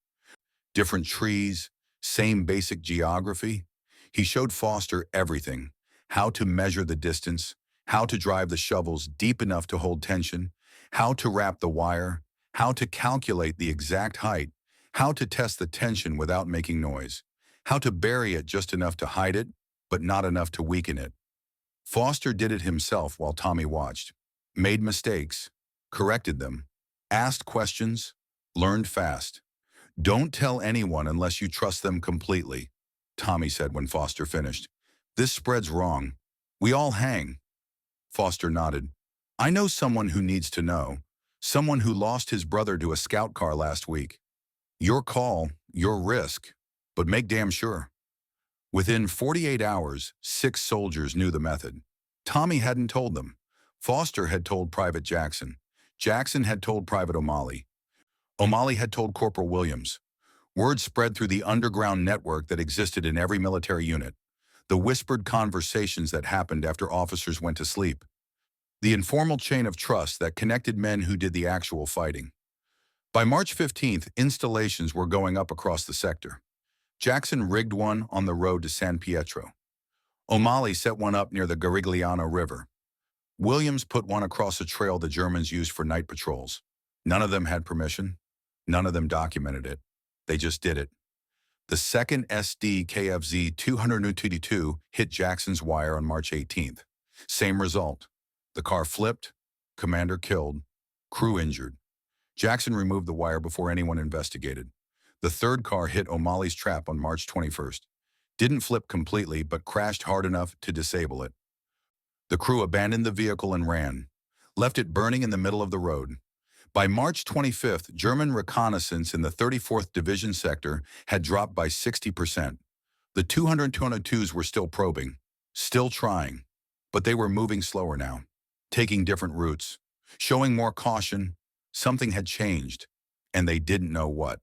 Different trees, same basic geography. He showed Foster everything. How to measure the distance, how to drive the shovels deep enough to hold tension, how to wrap the wire, how to calculate the exact height, how to test the tension without making noise, how to bury it just enough to hide it, but not enough to weaken it. Foster did it himself while Tommy watched. Made mistakes, corrected them, asked questions, learned fast. "Don't tell anyone unless you trust them completely," Tommy said when Foster finished. "This spreads wrong. We all hang." Foster nodded. "I know someone who needs to know. Someone who lost his brother to a scout car last week. Your call, your risk, but make damn sure." Within 48 hours, 6 soldiers knew the method. Tommy hadn't told them. Foster had told Private Jackson. Jackson had told Private O'Malley. O'Malley had told Corporal Williams. Word spread through the underground network that existed in every military unit. The whispered conversations that happened after officers went to sleep. The informal chain of trust that connected men who did the actual fighting. By March 15th, installations were going up across the sector. Jackson rigged one on the road to San Pietro. O'Malley set one up near the Garigliano River. Williams put one across a trail the Germans used for night patrols. None of them had permission. None of them documented it. They just did it. The second SD KFZ 222 hit Jackson's wire on March 18th. Same result. The car flipped, commander killed, crew injured. Jackson removed the wire before anyone investigated. The third car hit O'Malley's trap on March 21st. Didn't flip completely, but crashed hard enough to disable it. The crew abandoned the vehicle and ran, left it burning in the middle of the road. By March 25th, German reconnaissance in the 34th Division sector had dropped by 60%. The 222s were still probing, still trying, but they were moving slower now, taking different routes, showing more caution, something had changed, and they didn't know what.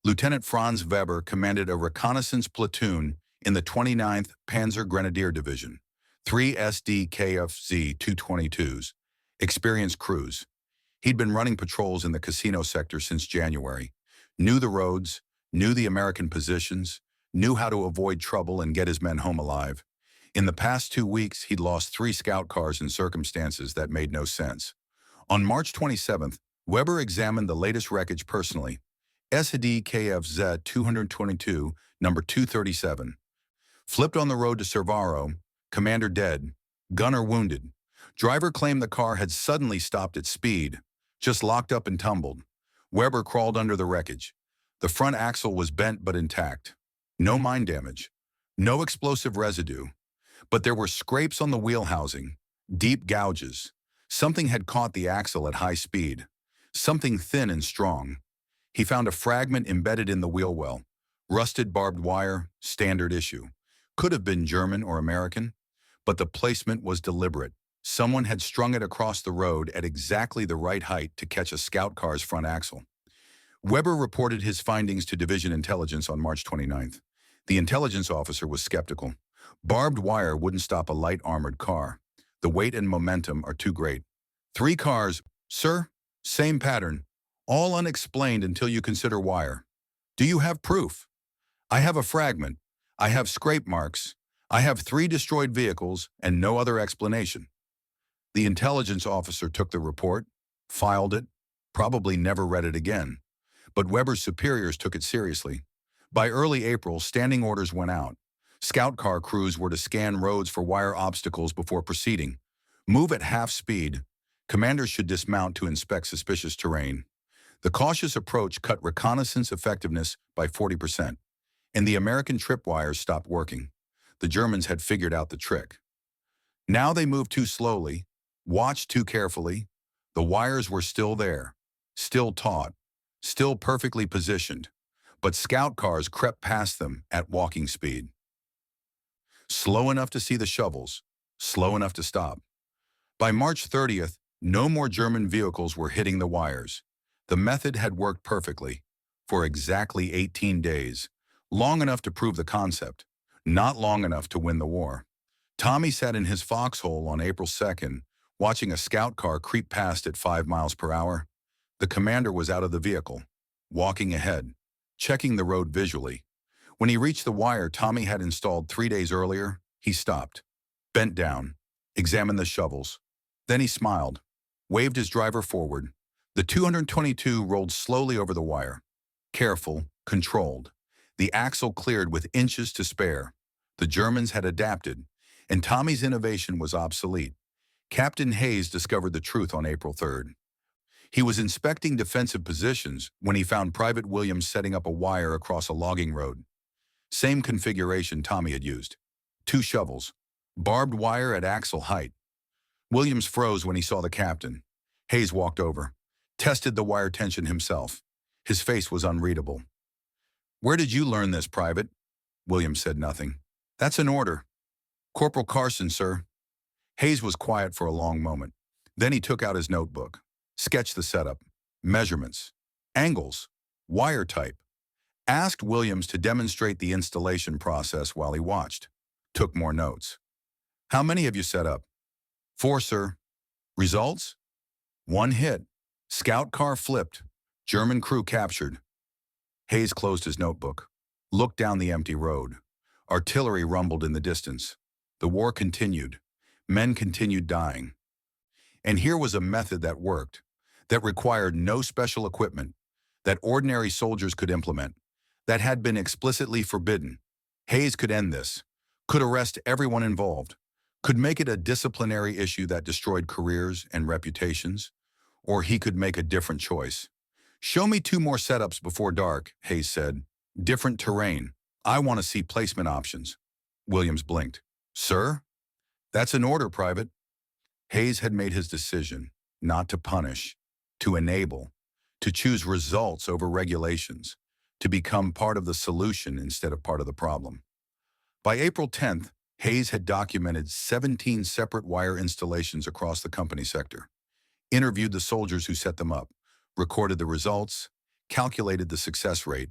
Lieutenant Franz Weber commanded a reconnaissance platoon in the 29th Panzer Grenadier Division, 3 SDKFZ 222s, experienced crews. He'd been running patrols in the casino sector since January, knew the roads, knew the American positions, knew how to avoid trouble and get his men home alive. In the past 2 weeks, he'd lost 3 scout cars in circumstances that made no sense. On March 27th, Weber examined the latest wreckage personally. SDKFZ 222, number 237. Flipped on the road to Cervaro, commander dead, gunner wounded. Driver claimed the car had suddenly stopped at speed, just locked up and tumbled. Weber crawled under the wreckage. The front axle was bent but intact. No mine damage. No explosive residue. But there were scrapes on the wheel housing, deep gouges. Something had caught the axle at high speed. Something thin and strong. He found a fragment embedded in the wheel well. Rusted barbed wire, standard issue. Could have been German or American, but the placement was deliberate. Someone had strung it across the road at exactly the right height to catch a scout car's front axle. Weber reported his findings to Division Intelligence on March 29th. The intelligence officer was skeptical. Barbed wire wouldn't stop a light armored car. The weight and momentum are too great. 3 cars, sir, same pattern, all unexplained until you consider wire. Do you have proof? I have a fragment. I have scrape marks. I have 3 destroyed vehicles and no other explanation. The intelligence officer took the report, filed it, probably never read it again. But Weber's superiors took it seriously. By early April, standing orders went out. Scout car crews were to scan roads for wire obstacles before proceeding. Move at half speed. Commanders should dismount to inspect suspicious terrain. The cautious approach cut reconnaissance effectiveness by 40%, and the American tripwires stopped working. The Germans had figured out the trick. Now they moved too slowly, watched too carefully. The wires were still there, still taut, still perfectly positioned, but scout cars crept past them at walking speed. Slow enough to see the shovels, slow enough to stop. By March 30th, no more German vehicles were hitting the wires. The method had worked perfectly, for exactly 18 days, long enough to prove the concept, not long enough to win the war. Tommy sat in his foxhole on April 2nd, watching a scout car creep past at 5 miles per hour. The commander was out of the vehicle, walking ahead, checking the road visually. When he reached the wire Tommy had installed 3 days earlier, he stopped, bent down, examined the shovels. Then he smiled, waved his driver forward. The 222 rolled slowly over the wire. Careful, controlled. The axle cleared with inches to spare. The Germans had adapted, and Tommy's innovation was obsolete. Captain Hayes discovered the truth on April 3rd. He was inspecting defensive positions when he found Private Williams setting up a wire across a logging road. Same configuration Tommy had used. 2 shovels, barbed wire at axle height. Williams froze when he saw the captain. Hayes walked over, tested the wire tension himself. His face was unreadable. "Where did you learn this, Private?" Williams said nothing. "That's an order." "Corporal Carson, sir." Hayes was quiet for a long moment. Then he took out his notebook, sketched the setup, measurements, angles, wire type. Asked Williams to demonstrate the installation process while he watched. Took more notes. "How many have you set up?" "4, sir." "Results?" "1 hit. Scout car flipped. German crew captured." Hayes closed his notebook, looked down the empty road. Artillery rumbled in the distance. The war continued. Men continued dying. And here was a method that worked, that required no special equipment, that ordinary soldiers could implement, that had been explicitly forbidden. Hayes could end this, could arrest everyone involved, could make it a disciplinary issue that destroyed careers and reputations, or he could make a different choice. "Show me 2 more setups before dark," Hayes said. "Different terrain. I want to see placement options." Williams blinked. "Sir?" "That's an order, Private." Hayes had made his decision, not to punish, to enable, to choose results over regulations, to become part of the solution instead of part of the problem. By April 10th, Hayes had documented 17 separate wire installations across the company sector, interviewed the soldiers who set them up, recorded the results, calculated the success rate.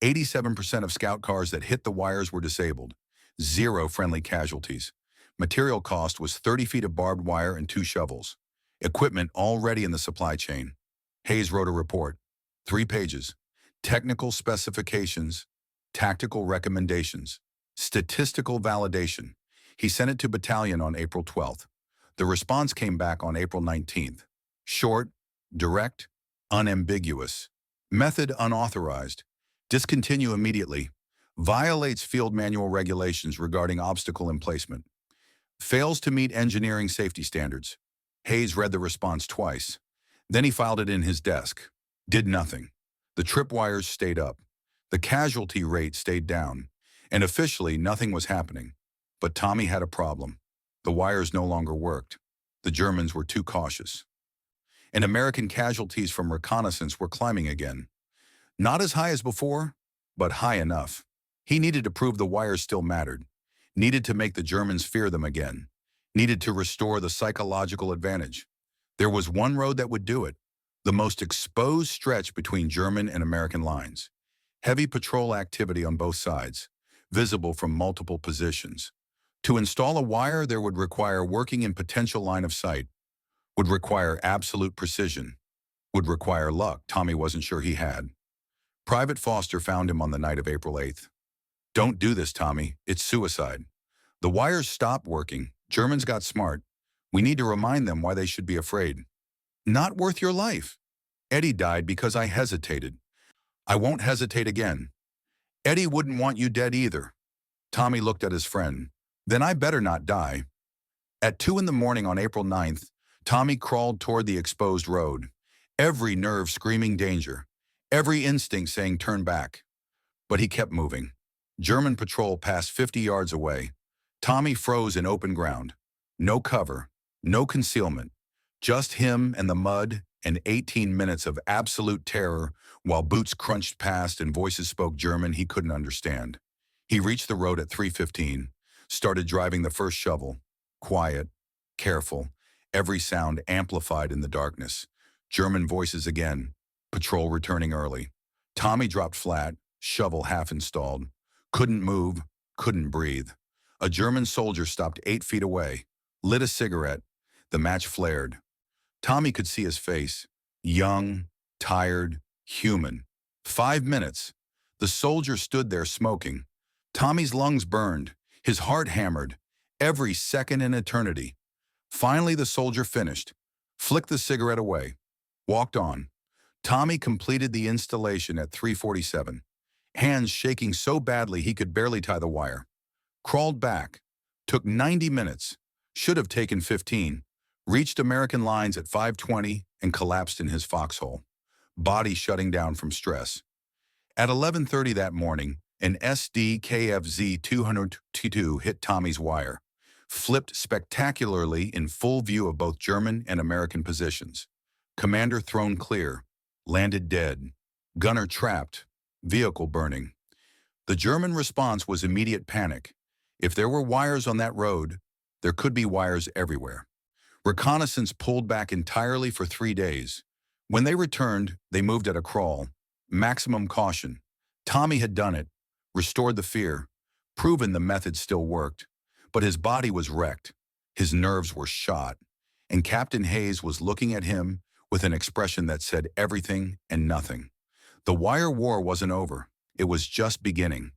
87% of scout cars that hit the wires were disabled. Zero friendly casualties. Material cost was 30 feet of barbed wire and 2 shovels. Equipment already in the supply chain. Hayes wrote a report. 3 pages. Technical specifications, tactical recommendations, statistical validation. He sent it to battalion on April 12th. The response came back on April 19th. Short, direct, unambiguous. Method unauthorized. Discontinue immediately. Violates field manual regulations regarding obstacle emplacement. Fails to meet engineering safety standards. Hayes read the response twice. Then he filed it in his desk. Did nothing. The tripwires stayed up. The casualty rate stayed down. And officially, nothing was happening. But Tommy had a problem. The wires no longer worked. The Germans were too cautious. And American casualties from reconnaissance were climbing again. Not as high as before, but high enough. He needed to prove the wires still mattered. Needed to make the Germans fear them again. Needed to restore the psychological advantage. There was one road that would do it. The most exposed stretch between German and American lines. Heavy patrol activity on both sides, visible from multiple positions. To install a wire, there would require working in potential line of sight, would require absolute precision, would require luck Tommy wasn't sure he had. Private Foster found him on the night of April 8th. Don't do this, Tommy. It's suicide. The wires stopped working. Germans got smart. We need to remind them why they should be afraid. Not worth your life. Eddie died because I hesitated. I won't hesitate again. Eddie wouldn't want you dead either. Tommy looked at his friend. Then I better not die. At 2 in the morning on April 9th, Tommy crawled toward the exposed road. Every nerve screaming danger. Every instinct saying turn back. But he kept moving. German patrol passed 50 yards away. Tommy froze in open ground. No cover, no concealment. Just him and the mud and 18 minutes of absolute terror while boots crunched past and voices spoke German he couldn't understand. He reached the road at 3:15, started driving the first shovel. Quiet, careful, every sound amplified in the darkness. German voices again. Patrol returning early. Tommy dropped flat, shovel half installed. Couldn't move, couldn't breathe. A German soldier stopped 8 feet away, lit a cigarette. The match flared. Tommy could see his face. Young, tired, human. 5 minutes. The soldier stood there smoking. Tommy's lungs burned, his heart hammered. Every second an eternity. Finally the soldier finished, flicked the cigarette away, walked on. Tommy completed the installation at 3:47, hands shaking so badly he could barely tie the wire. Crawled back, took 90 minutes, should have taken 15, reached American lines at 5:20 and collapsed in his foxhole, body shutting down from stress. At 11:30 that morning, an SD-KFZ 202 hit Tommy's wire, flipped spectacularly in full view of both German and American positions. Commander thrown clear, landed dead, gunner trapped, vehicle burning. The German response was immediate panic. If there were wires on that road, there could be wires everywhere. Reconnaissance pulled back entirely for 3 days. When they returned, they moved at a crawl. Maximum caution. Tommy had done it, restored the fear, proven the method still worked. But his body was wrecked. His nerves were shot. And Captain Hayes was looking at him with an expression that said everything and nothing. The wire war wasn't over. It was just beginning.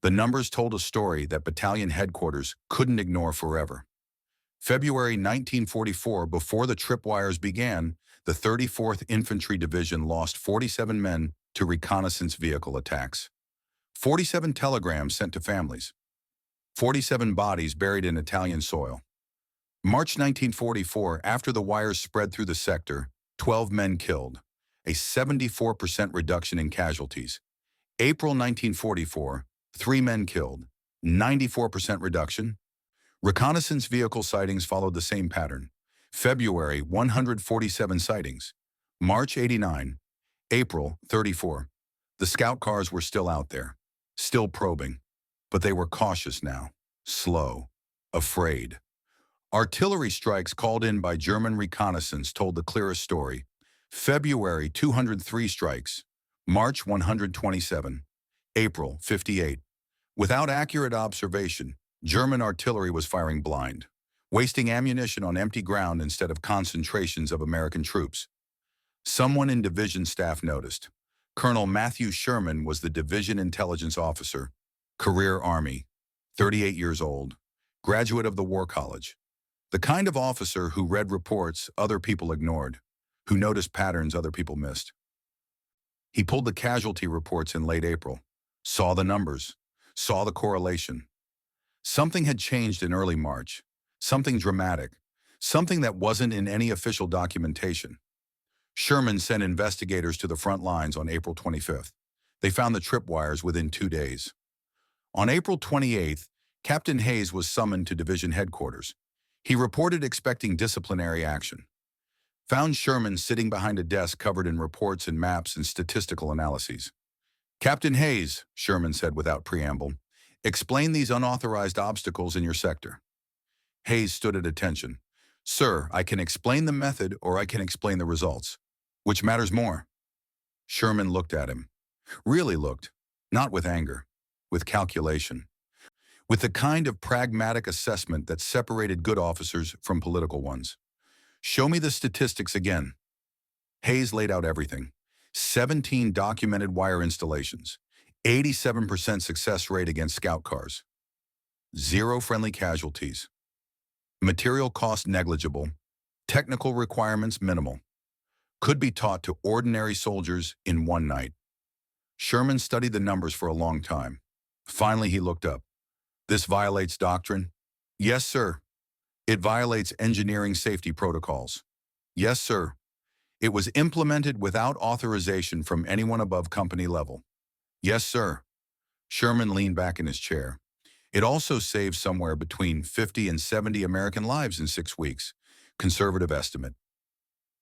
The numbers told a story that battalion headquarters couldn't ignore forever. February 1944, before the tripwires began, the 34th Infantry Division lost 47 men to reconnaissance vehicle attacks. 47 telegrams sent to families. 47 bodies buried in Italian soil. March 1944, after the wires spread through the sector, 12 men killed, a 74% reduction in casualties. April 1944, 3 men killed, 94% reduction. Reconnaissance vehicle sightings followed the same pattern. February, 147 sightings. March, 89. April, 34. The scout cars were still out there, still probing, but they were cautious now, slow, afraid. Artillery strikes called in by German reconnaissance told the clearest story. February 203 strikes, March 127, April 58. Without accurate observation, German artillery was firing blind, wasting ammunition on empty ground instead of concentrations of American troops. Someone in division staff noticed. Colonel Matthew Sherman was the division intelligence officer, career Army, 38 years old, graduate of the War College. The kind of officer who read reports other people ignored, who noticed patterns other people missed. He pulled the casualty reports in late April, saw the numbers, saw the correlation. Something had changed in early March, something dramatic, something that wasn't in any official documentation. Sherman sent investigators to the front lines on April 25th. They found the tripwires within 2 days. On April 28th, Captain Hayes was summoned to division headquarters. He reported expecting disciplinary action. Found Sherman sitting behind a desk covered in reports and maps and statistical analyses. "Captain Hayes," Sherman said without preamble, "explain these unauthorized obstacles in your sector." Hayes stood at attention. "Sir, I can explain the method or I can explain the results. Which matters more?" Sherman looked at him. Really looked, not with anger, with calculation. With the kind of pragmatic assessment that separated good officers from political ones. "Show me the statistics again." Hayes laid out everything. 17 documented wire installations, 87% success rate against scout cars, 0 friendly casualties, material cost negligible, technical requirements minimal, could be taught to ordinary soldiers in one night. Sherman studied the numbers for a long time. Finally, he looked up. "This violates doctrine?" "Yes, sir." "It violates engineering safety protocols?" "Yes, sir." "It was implemented without authorization from anyone above company level?" "Yes, sir." Sherman leaned back in his chair. "It also saved somewhere between 50 and 70 American lives in 6 weeks. Conservative estimate."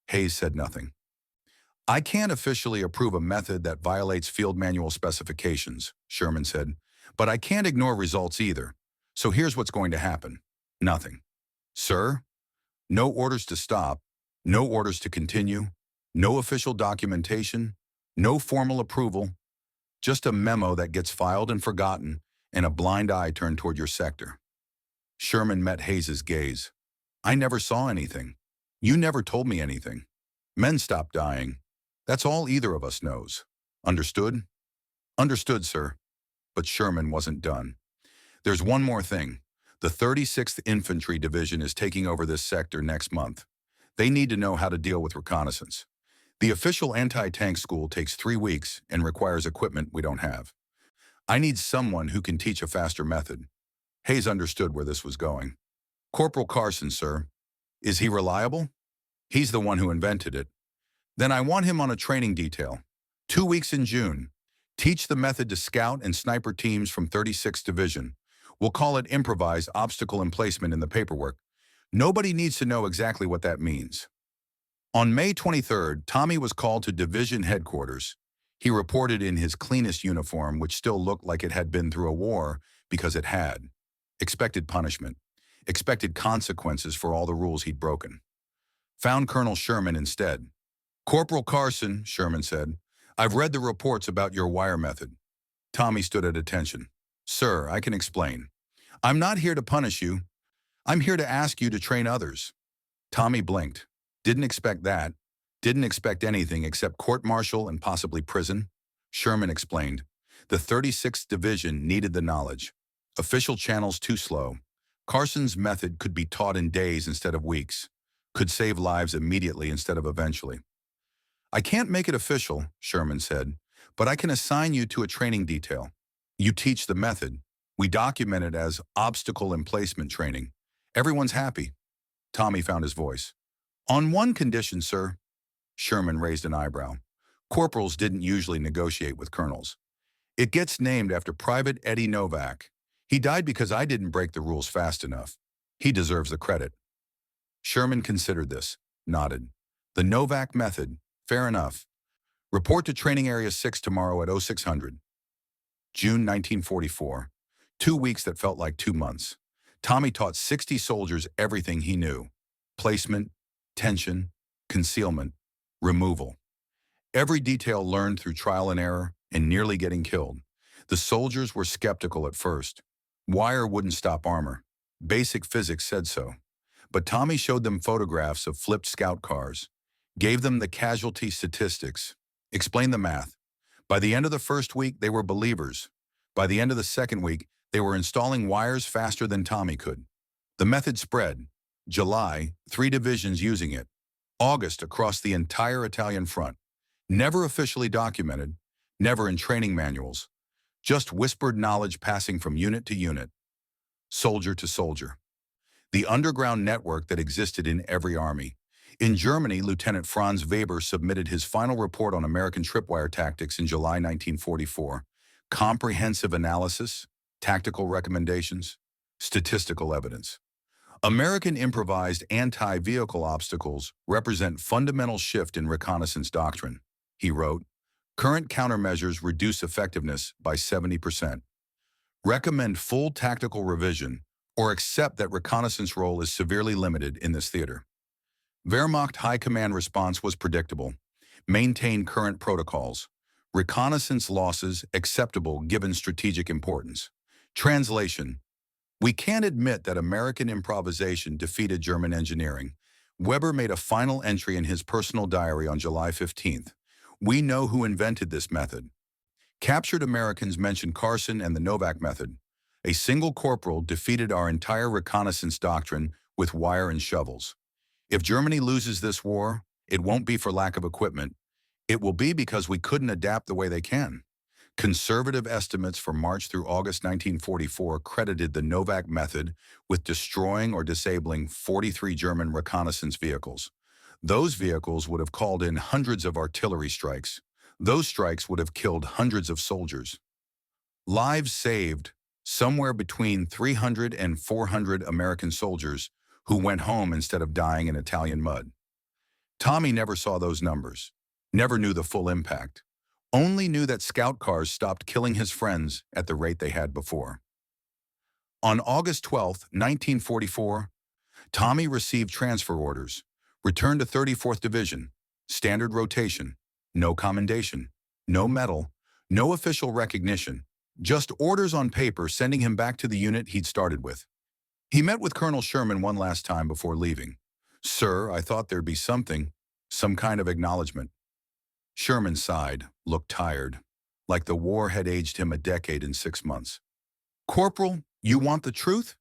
Hayes said nothing. "I can't officially approve a method that violates field manual specifications," Sherman said, "but I can't ignore results either. So here's what's going to happen. Nothing." "Sir?" "No orders to stop, no orders to continue, no official documentation, no formal approval, just a memo that gets filed and forgotten and a blind eye turned toward your sector." Sherman met Hayes's gaze. "I never saw anything. You never told me anything. Men stopped dying. That's all either of us knows. Understood?" "Understood, sir." But Sherman wasn't done. "There's one more thing. The 36th Infantry Division is taking over this sector next month. They need to know how to deal with reconnaissance. The official anti-tank school takes 3 weeks and requires equipment we don't have. I need someone who can teach a faster method." Hayes understood where this was going. "Corporal Carson, sir." "Is he reliable?" "He's the one who invented it." "Then I want him on a training detail. 2 weeks in June. Teach the method to scout and sniper teams from 36th Division. We'll call it improvised obstacle emplacement in the paperwork. Nobody needs to know exactly what that means." On May 23rd, Tommy was called to division headquarters. He reported in his cleanest uniform, which still looked like it had been through a war because it had. Expected punishment. Expected consequences for all the rules he'd broken. Found Colonel Sherman instead. "Corporal Carson," Sherman said, "I've read the reports about your wire method." Tommy stood at attention. "Sir, I can explain. I'm not here to punish you. I'm here to ask you to train others." Tommy blinked. Didn't expect that. Didn't expect anything except court-martial and possibly prison. Sherman explained. The 36th Division needed the knowledge. Official channels too slow. Carson's method could be taught in days instead of weeks. Could save lives immediately instead of eventually. "I can't make it official," Sherman said, "but I can assign you to a training detail. You teach the method. We document it as obstacle emplacement training. Everyone's happy." Tommy found his voice. "On one condition, sir." Sherman raised an eyebrow. Corporals didn't usually negotiate with colonels. "It gets named after Private Eddie Novak. He died because I didn't break the rules fast enough. He deserves the credit." Sherman considered this, nodded. "The Novak method, fair enough. Report to Training Area 6 tomorrow at 0600. June 1944. 2 weeks that felt like 2 months. Tommy taught 60 soldiers everything he knew. Placement, tension, concealment. Removal. Every detail learned through trial and error and nearly getting killed. The soldiers were skeptical at first. Wire wouldn't stop armor. Basic physics said so. But Tommy showed them photographs of flipped scout cars, gave them the casualty statistics, explained the math. By the end of the first week, they were believers. By the end of the second week, they were installing wires faster than Tommy could. The method spread. July, 3 divisions using it. August, across the entire Italian front. Never officially documented, never in training manuals. Just whispered knowledge passing from unit to unit, soldier to soldier. The underground network that existed in every army. In Germany, Lieutenant Franz Weber submitted his final report on American tripwire tactics in July 1944. Comprehensive analysis, tactical recommendations, statistical evidence. American improvised anti-vehicle obstacles represent fundamental shift in reconnaissance doctrine, he wrote. Current countermeasures reduce effectiveness by 70%. Recommend full tactical revision or accept that reconnaissance role is severely limited in this theater. Wehrmacht High Command response was predictable. Maintain current protocols. Reconnaissance losses acceptable given strategic importance. Translation. We can't admit that American improvisation defeated German engineering. Weber made a final entry in his personal diary on July 15th. We know who invented this method. Captured Americans mentioned Carson and the Novak method. A single corporal defeated our entire reconnaissance doctrine with wire and shovels. If Germany loses this war, it won't be for lack of equipment. It will be because we couldn't adapt the way they can. Conservative estimates for March through August 1944 credited the Novak method with destroying or disabling 43 German reconnaissance vehicles. Those vehicles would have called in hundreds of artillery strikes. Those strikes would have killed hundreds of soldiers. Lives saved, somewhere between 300 and 400 American soldiers who went home instead of dying in Italian mud. Tommy never saw those numbers, never knew the full impact. Only knew that scout cars stopped killing his friends at the rate they had before. On August 12, 1944, Tommy received transfer orders, returned to 34th Division, standard rotation, no commendation, no medal, no official recognition, just orders on paper sending him back to the unit he'd started with. He met with Colonel Sherman one last time before leaving. "Sir, I thought there'd be something, some kind of acknowledgement." Sherman sighed, looked tired, like the war had aged him a decade in 6 months. "Corporal, you want the truth?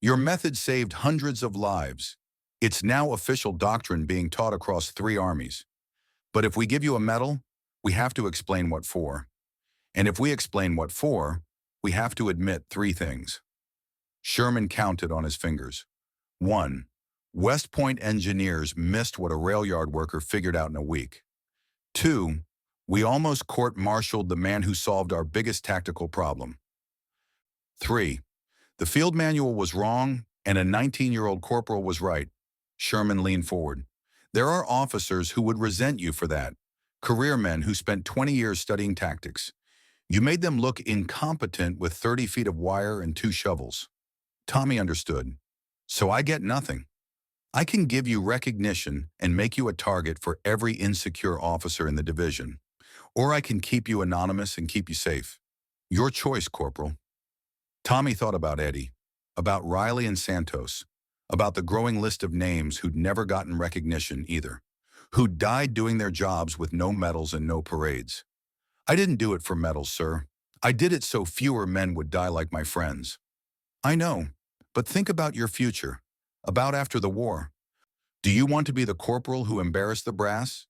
Your method saved hundreds of lives. It's now official doctrine being taught across 3 armies. But if we give you a medal, we have to explain what for. And if we explain what for, we have to admit 3 things." Sherman counted on his fingers. 1. West Point engineers missed what a rail yard worker figured out in a week. 2. We almost court-martialed the man who solved our biggest tactical problem. 3. The field manual was wrong, and a 19-year-old corporal was right. Sherman leaned forward. There are officers who would resent you for that. Career men who spent 20 years studying tactics. You made them look incompetent with 30 feet of wire and 2 shovels. Tommy understood. So I get nothing. I can give you recognition and make you a target for every insecure officer in the division. Or I can keep you anonymous and keep you safe. Your choice, Corporal. Tommy thought about Eddie, about Riley and Santos, about the growing list of names who'd never gotten recognition either, who'd died doing their jobs with no medals and no parades. "I didn't do it for medals, sir. I did it so fewer men would die like my friends." "I know, but think about your future, about after the war. Do you want to be the corporal who embarrassed the brass?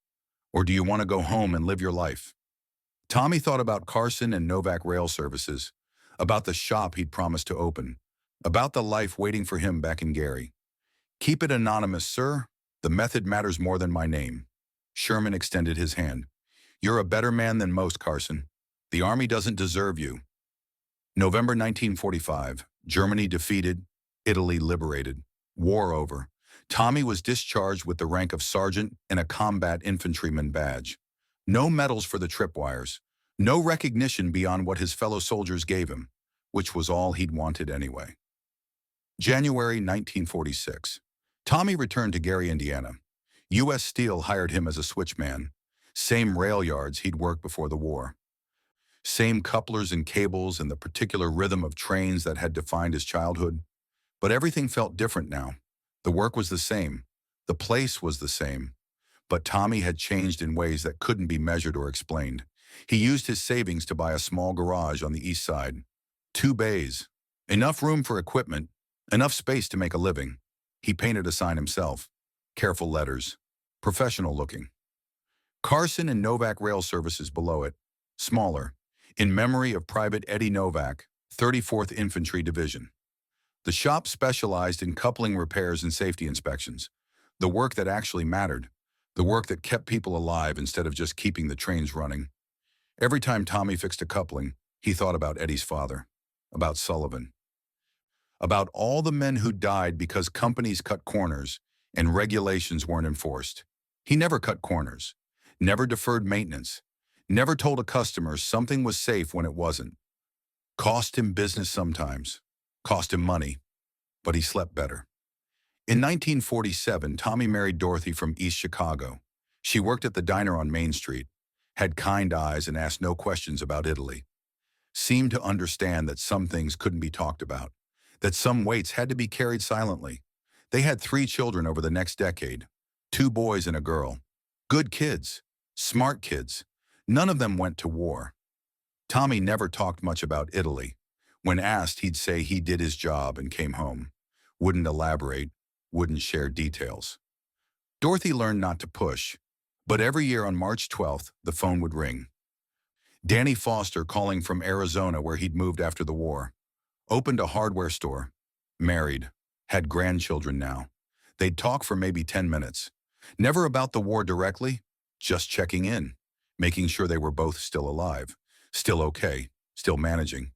Or do you want to go home and live your life?" Tommy thought about Carson and Novak rail services, about the shop he'd promised to open, about the life waiting for him back in Gary. "Keep it anonymous, sir. The method matters more than my name." Sherman extended his hand. "You're a better man than most, Carson. The Army doesn't deserve you." November 1945, Germany defeated, Italy liberated, war over. Tommy was discharged with the rank of sergeant and a combat infantryman badge. No medals for the tripwires, no recognition beyond what his fellow soldiers gave him, which was all he'd wanted anyway. January 1946. Tommy returned to Gary, Indiana. U.S. Steel hired him as a switchman. Same rail yards he'd worked before the war. Same couplers and cables and the particular rhythm of trains that had defined his childhood. But everything felt different now. The work was the same. The place was the same. But Tommy had changed in ways that couldn't be measured or explained. He used his savings to buy a small garage on the east side. 2 bays. Enough room for equipment, enough space to make a living. He painted a sign himself. Careful letters. Professional looking. Carson and Novak Rail Services below it. Smaller. In memory of Private Eddie Novak, 34th Infantry Division. The shop specialized in coupling repairs and safety inspections. The work that actually mattered. The work that kept people alive instead of just keeping the trains running. Every time Tommy fixed a coupling, he thought about Eddie's father, about Sullivan, about all the men who died because companies cut corners and regulations weren't enforced. He never cut corners, never deferred maintenance, never told a customer something was safe when it wasn't. Cost him business sometimes, cost him money, but he slept better. In 1947, Tommy married Dorothy from East Chicago. She worked at the diner on Main Street, had kind eyes and asked no questions about Italy. Seemed to understand that some things couldn't be talked about, that some weights had to be carried silently. They had 3 children over the next decade, 2 boys and a girl. Good kids, smart kids. None of them went to war. Tommy never talked much about Italy. When asked, he'd say he did his job and came home. Wouldn't elaborate, wouldn't share details. Dorothy learned not to push, but every year on March 12th, the phone would ring. Danny Foster calling from Arizona where he'd moved after the war. Opened a hardware store. Married. Had grandchildren now. They'd talk for maybe 10 minutes. Never about the war directly, just checking in, making sure they were both still alive, still okay, still managing.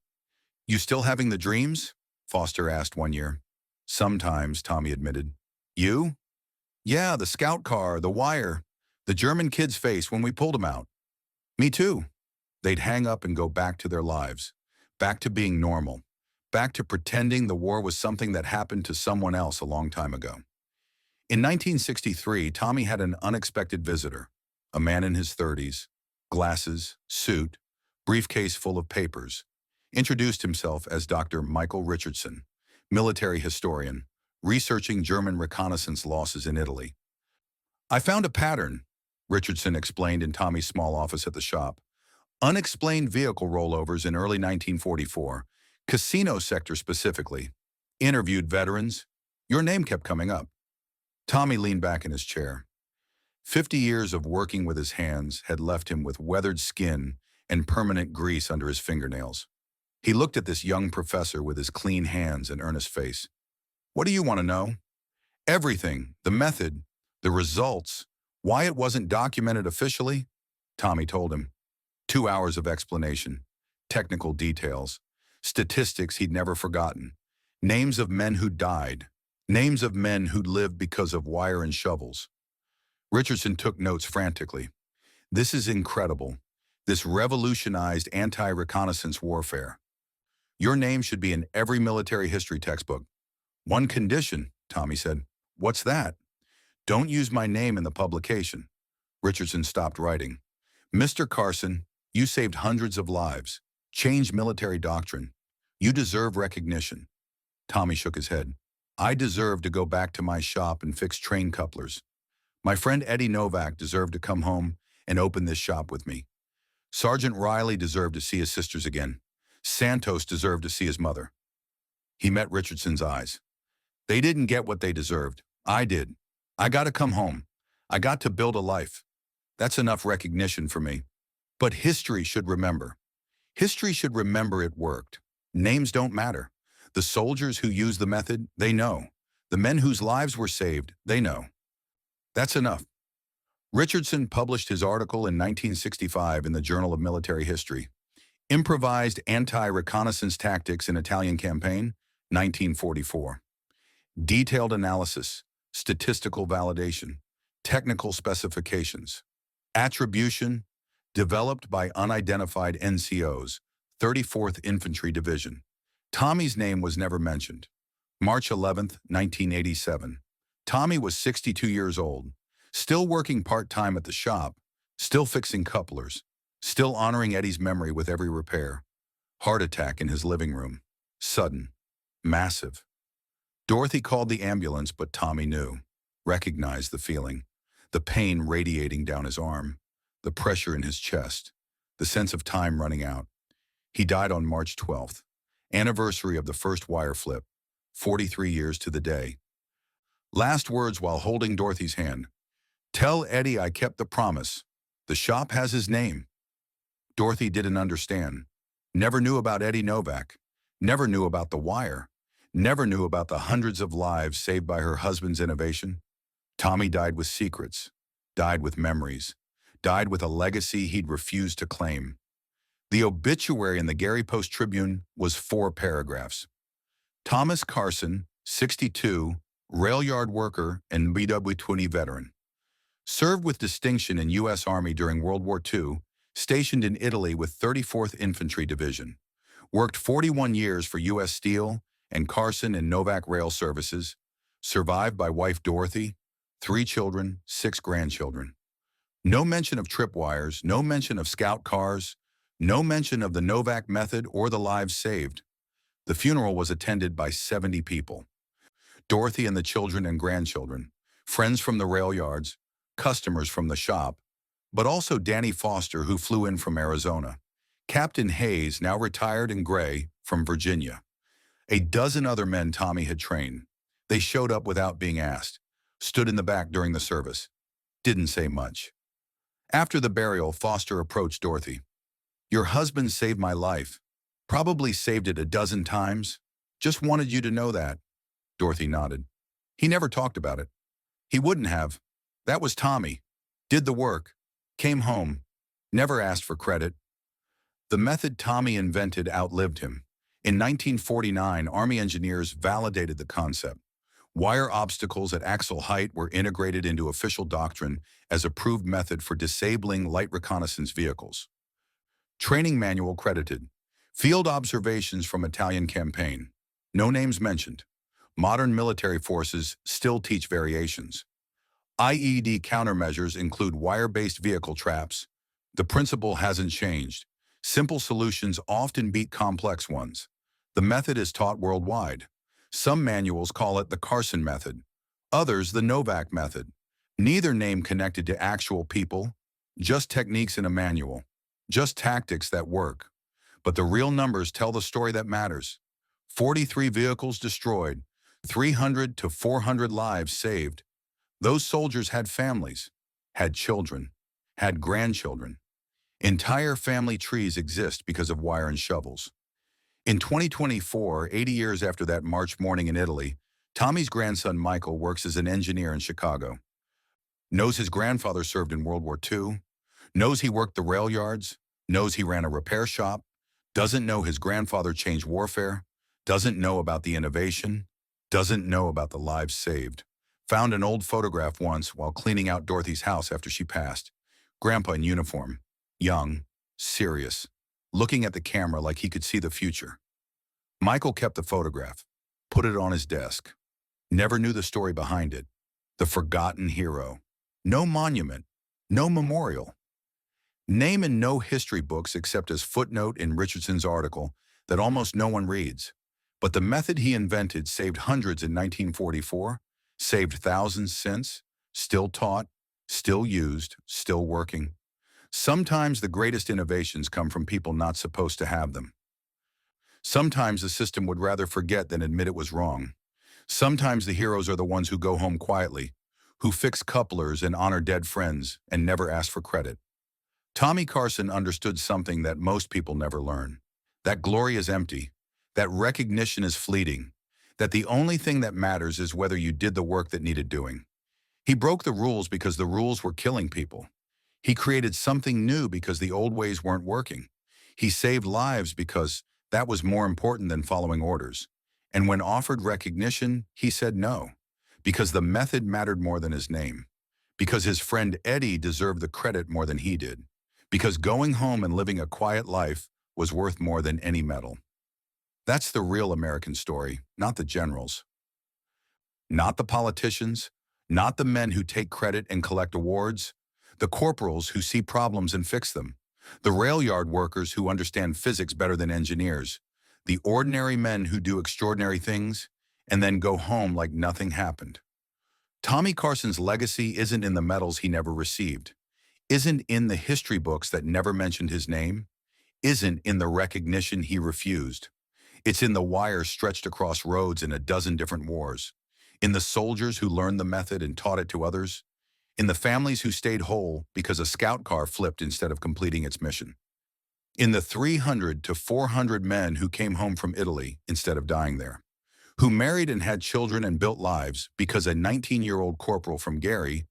"You still having the dreams?" Foster asked one year. "Sometimes," Tommy admitted. "You?" "Yeah, the scout car, the wire, the German kid's face when we pulled him out." "Me too." They'd hang up and go back to their lives, back to being normal, back to pretending the war was something that happened to someone else a long time ago. In 1963, Tommy had an unexpected visitor, a man in his 30s, glasses, suit, briefcase full of papers. Introduced himself as Dr. Michael Richardson, military historian, researching German reconnaissance losses in Italy. "I found a pattern," Richardson explained in Tommy's small office at the shop. "Unexplained vehicle rollovers in early 1944, casino sector specifically. Interviewed veterans. Your name kept coming up." Tommy leaned back in his chair. 50 years of working with his hands had left him with weathered skin and permanent grease under his fingernails. He looked at this young professor with his clean hands and earnest face. "What do you want to know?" "Everything. The method, the results, why it wasn't documented officially." Tommy told him. 2 hours of explanation, technical details, statistics he'd never forgotten, names of men who died, names of men who'd lived because of wire and shovels. Richardson took notes frantically. "This is incredible. This revolutionized anti-reconnaissance warfare. Your name should be in every military history textbook." "One condition," Tommy said. "What's that?" "Don't use my name in the publication." Richardson stopped writing. "Mr. Carson, you saved hundreds of lives, changed military doctrine. You deserve recognition." Tommy shook his head. "I deserve to go back to my shop and fix train couplers. My friend Eddie Novak deserved to come home and open this shop with me. Sergeant Riley deserved to see his sisters again. Santos deserved to see his mother." He met Richardson's eyes. "They didn't get what they deserved. I did. I got to come home. I got to build a life. That's enough recognition for me. But history should remember. History should remember it worked. Names don't matter. The soldiers who used the method, they know. The men whose lives were saved, they know. That's enough." Richardson published his article in 1965 in the Journal of Military History. Improvised Anti-Reconnaissance Tactics in Italian Campaign, 1944. Detailed analysis, statistical validation, technical specifications. Attribution, developed by unidentified NCOs, 34th Infantry Division. Tommy's name was never mentioned. March 11, 1987. Tommy was 62 years old. Still working part-time at the shop, still fixing couplers, still honoring Eddie's memory with every repair. Heart attack in his living room. Sudden. Massive. Dorothy called the ambulance, but Tommy knew. Recognized the feeling. The pain radiating down his arm. The pressure in his chest. The sense of time running out. He died on March 12th. Anniversary of the first wire flip. 43 years to the day. Last words while holding Dorothy's hand. "Tell Eddie I kept the promise. The shop has his name." Dorothy didn't understand. Never knew about Eddie Novak. Never knew about the wire. Never knew about the hundreds of lives saved by her husband's innovation. Tommy died with secrets. Died with memories. Died with a legacy he'd refused to claim. The obituary in the Gary Post-Tribune was 4 paragraphs. Thomas Carson, 62, rail yard worker and BW-20 veteran. Served with distinction in U.S. Army during World War II, stationed in Italy with 34th Infantry Division. Worked 41 years for U.S. Steel and Carson and Novak Rail Services. Survived by wife Dorothy, 3 children, 6 grandchildren. No mention of tripwires, no mention of scout cars, no mention of the Novak method or the lives saved. The funeral was attended by 70 people. Dorothy and the children and grandchildren, friends from the rail yards, customers from the shop, but also Danny Foster, who flew in from Arizona. Captain Hayes, now retired and gray, from Virginia. A dozen other men Tommy had trained. They showed up without being asked, stood in the back during the service, didn't say much. After the burial, Foster approached Dorothy. "Your husband saved my life. Probably saved it a dozen times. Just wanted you to know that." Dorothy nodded. "He never talked about it. He wouldn't have. That was Tommy. Did the work. Came home. Never asked for credit." The method Tommy invented outlived him. In 1949, Army engineers validated the concept. Wire obstacles at axle height were integrated into official doctrine as a proved method for disabling light reconnaissance vehicles. Training manual credited. Field observations from Italian campaign. No names mentioned. Modern military forces still teach variations. IED countermeasures include wire-based vehicle traps. The principle hasn't changed. Simple solutions often beat complex ones. The method is taught worldwide. Some manuals call it the Carson method, others the Novak method. Neither name connected to actual people, just techniques in a manual, just tactics that work. But the real numbers tell the story that matters. 43 vehicles destroyed, 300 to 400 lives saved. Those soldiers had families, had children, had grandchildren. Entire family trees exist because of wire and shovels. In 2024, 80 years after that March morning in Italy, Tommy's grandson Michael works as an engineer in Chicago. Knows his grandfather served in World War II, knows he worked the rail yards, knows he ran a repair shop, doesn't know his grandfather changed warfare, doesn't know about the innovation, doesn't know about the lives saved. Found an old photograph once while cleaning out Dorothy's house after she passed. Grandpa in uniform, young, serious, looking at the camera like he could see the future. Michael kept the photograph, put it on his desk. Never knew the story behind it. The forgotten hero. No monument, no memorial. Name in no history books except as footnote in Richardson's article that almost no one reads. But the method he invented saved hundreds in 1944, saved thousands since, still taught, still used, still working. Sometimes the greatest innovations come from people not supposed to have them. Sometimes the system would rather forget than admit it was wrong. Sometimes the heroes are the ones who go home quietly, who fix couplers and honor dead friends and never ask for credit. Tommy Carson understood something that most people never learn. That glory is empty, that recognition is fleeting, that the only thing that matters is whether you did the work that needed doing. He broke the rules because the rules were killing people. He created something new because the old ways weren't working. He saved lives because that was more important than following orders. And when offered recognition, he said no, because the method mattered more than his name, because his friend Eddie deserved the credit more than he did, because going home and living a quiet life was worth more than any medal. That's the real American story, not the generals, not the politicians, Not the men who take credit and collect awards, the corporals who see problems and fix them, the rail yard workers who understand physics better than engineers, the ordinary men who do extraordinary things and then go home like nothing happened. Tommy Carson's legacy isn't in the medals he never received, isn't in the history books that never mentioned his name, isn't in the recognition he refused. It's in the wires stretched across roads in a dozen different wars, in the soldiers who learned the method and taught it to others, in the families who stayed whole because a scout car flipped instead of completing its mission, in the 300 to 400 men who came home from Italy instead of dying there, who married and had children and built lives because a 19-year-old corporal from Gary,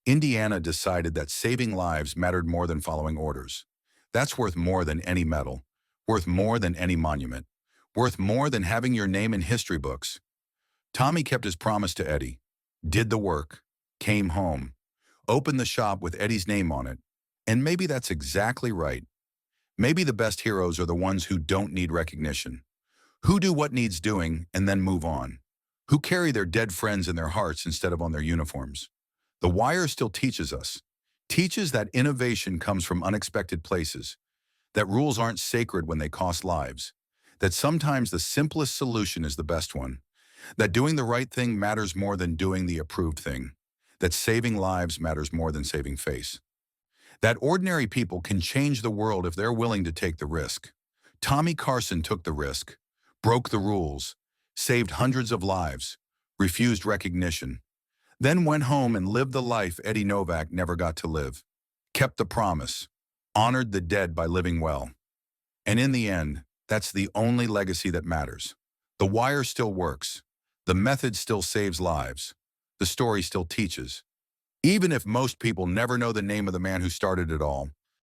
Indiana decided that saving lives mattered more than following orders. That's worth more than any medal, worth more than any monument, worth more than having your name in history books. Tommy kept his promise to Eddie, did the work, came home, opened the shop with Eddie's name on it, and maybe that's exactly right. Maybe the best heroes are the ones who don't need recognition, who do what needs doing and then move on, who carry their dead friends in their hearts instead of on their uniforms. The Wire still teaches that innovation comes from unexpected places, that rules aren't sacred when they cost lives, that sometimes the simplest solution is the best one, that doing the right thing matters more than doing the approved thing, that saving lives matters more than saving face, that ordinary people can change the world if they're willing to take the risk. Tommy Carson took the risk, broke the rules, saved hundreds of lives, refused recognition, then went home and lived the life Eddie Novak never got to live, kept the promise, honored the dead by living well. And in the end, that's the only legacy that matters. The Wire still works. The method still saves lives. The story still teaches. Even if most people never know the name of the man who started it all,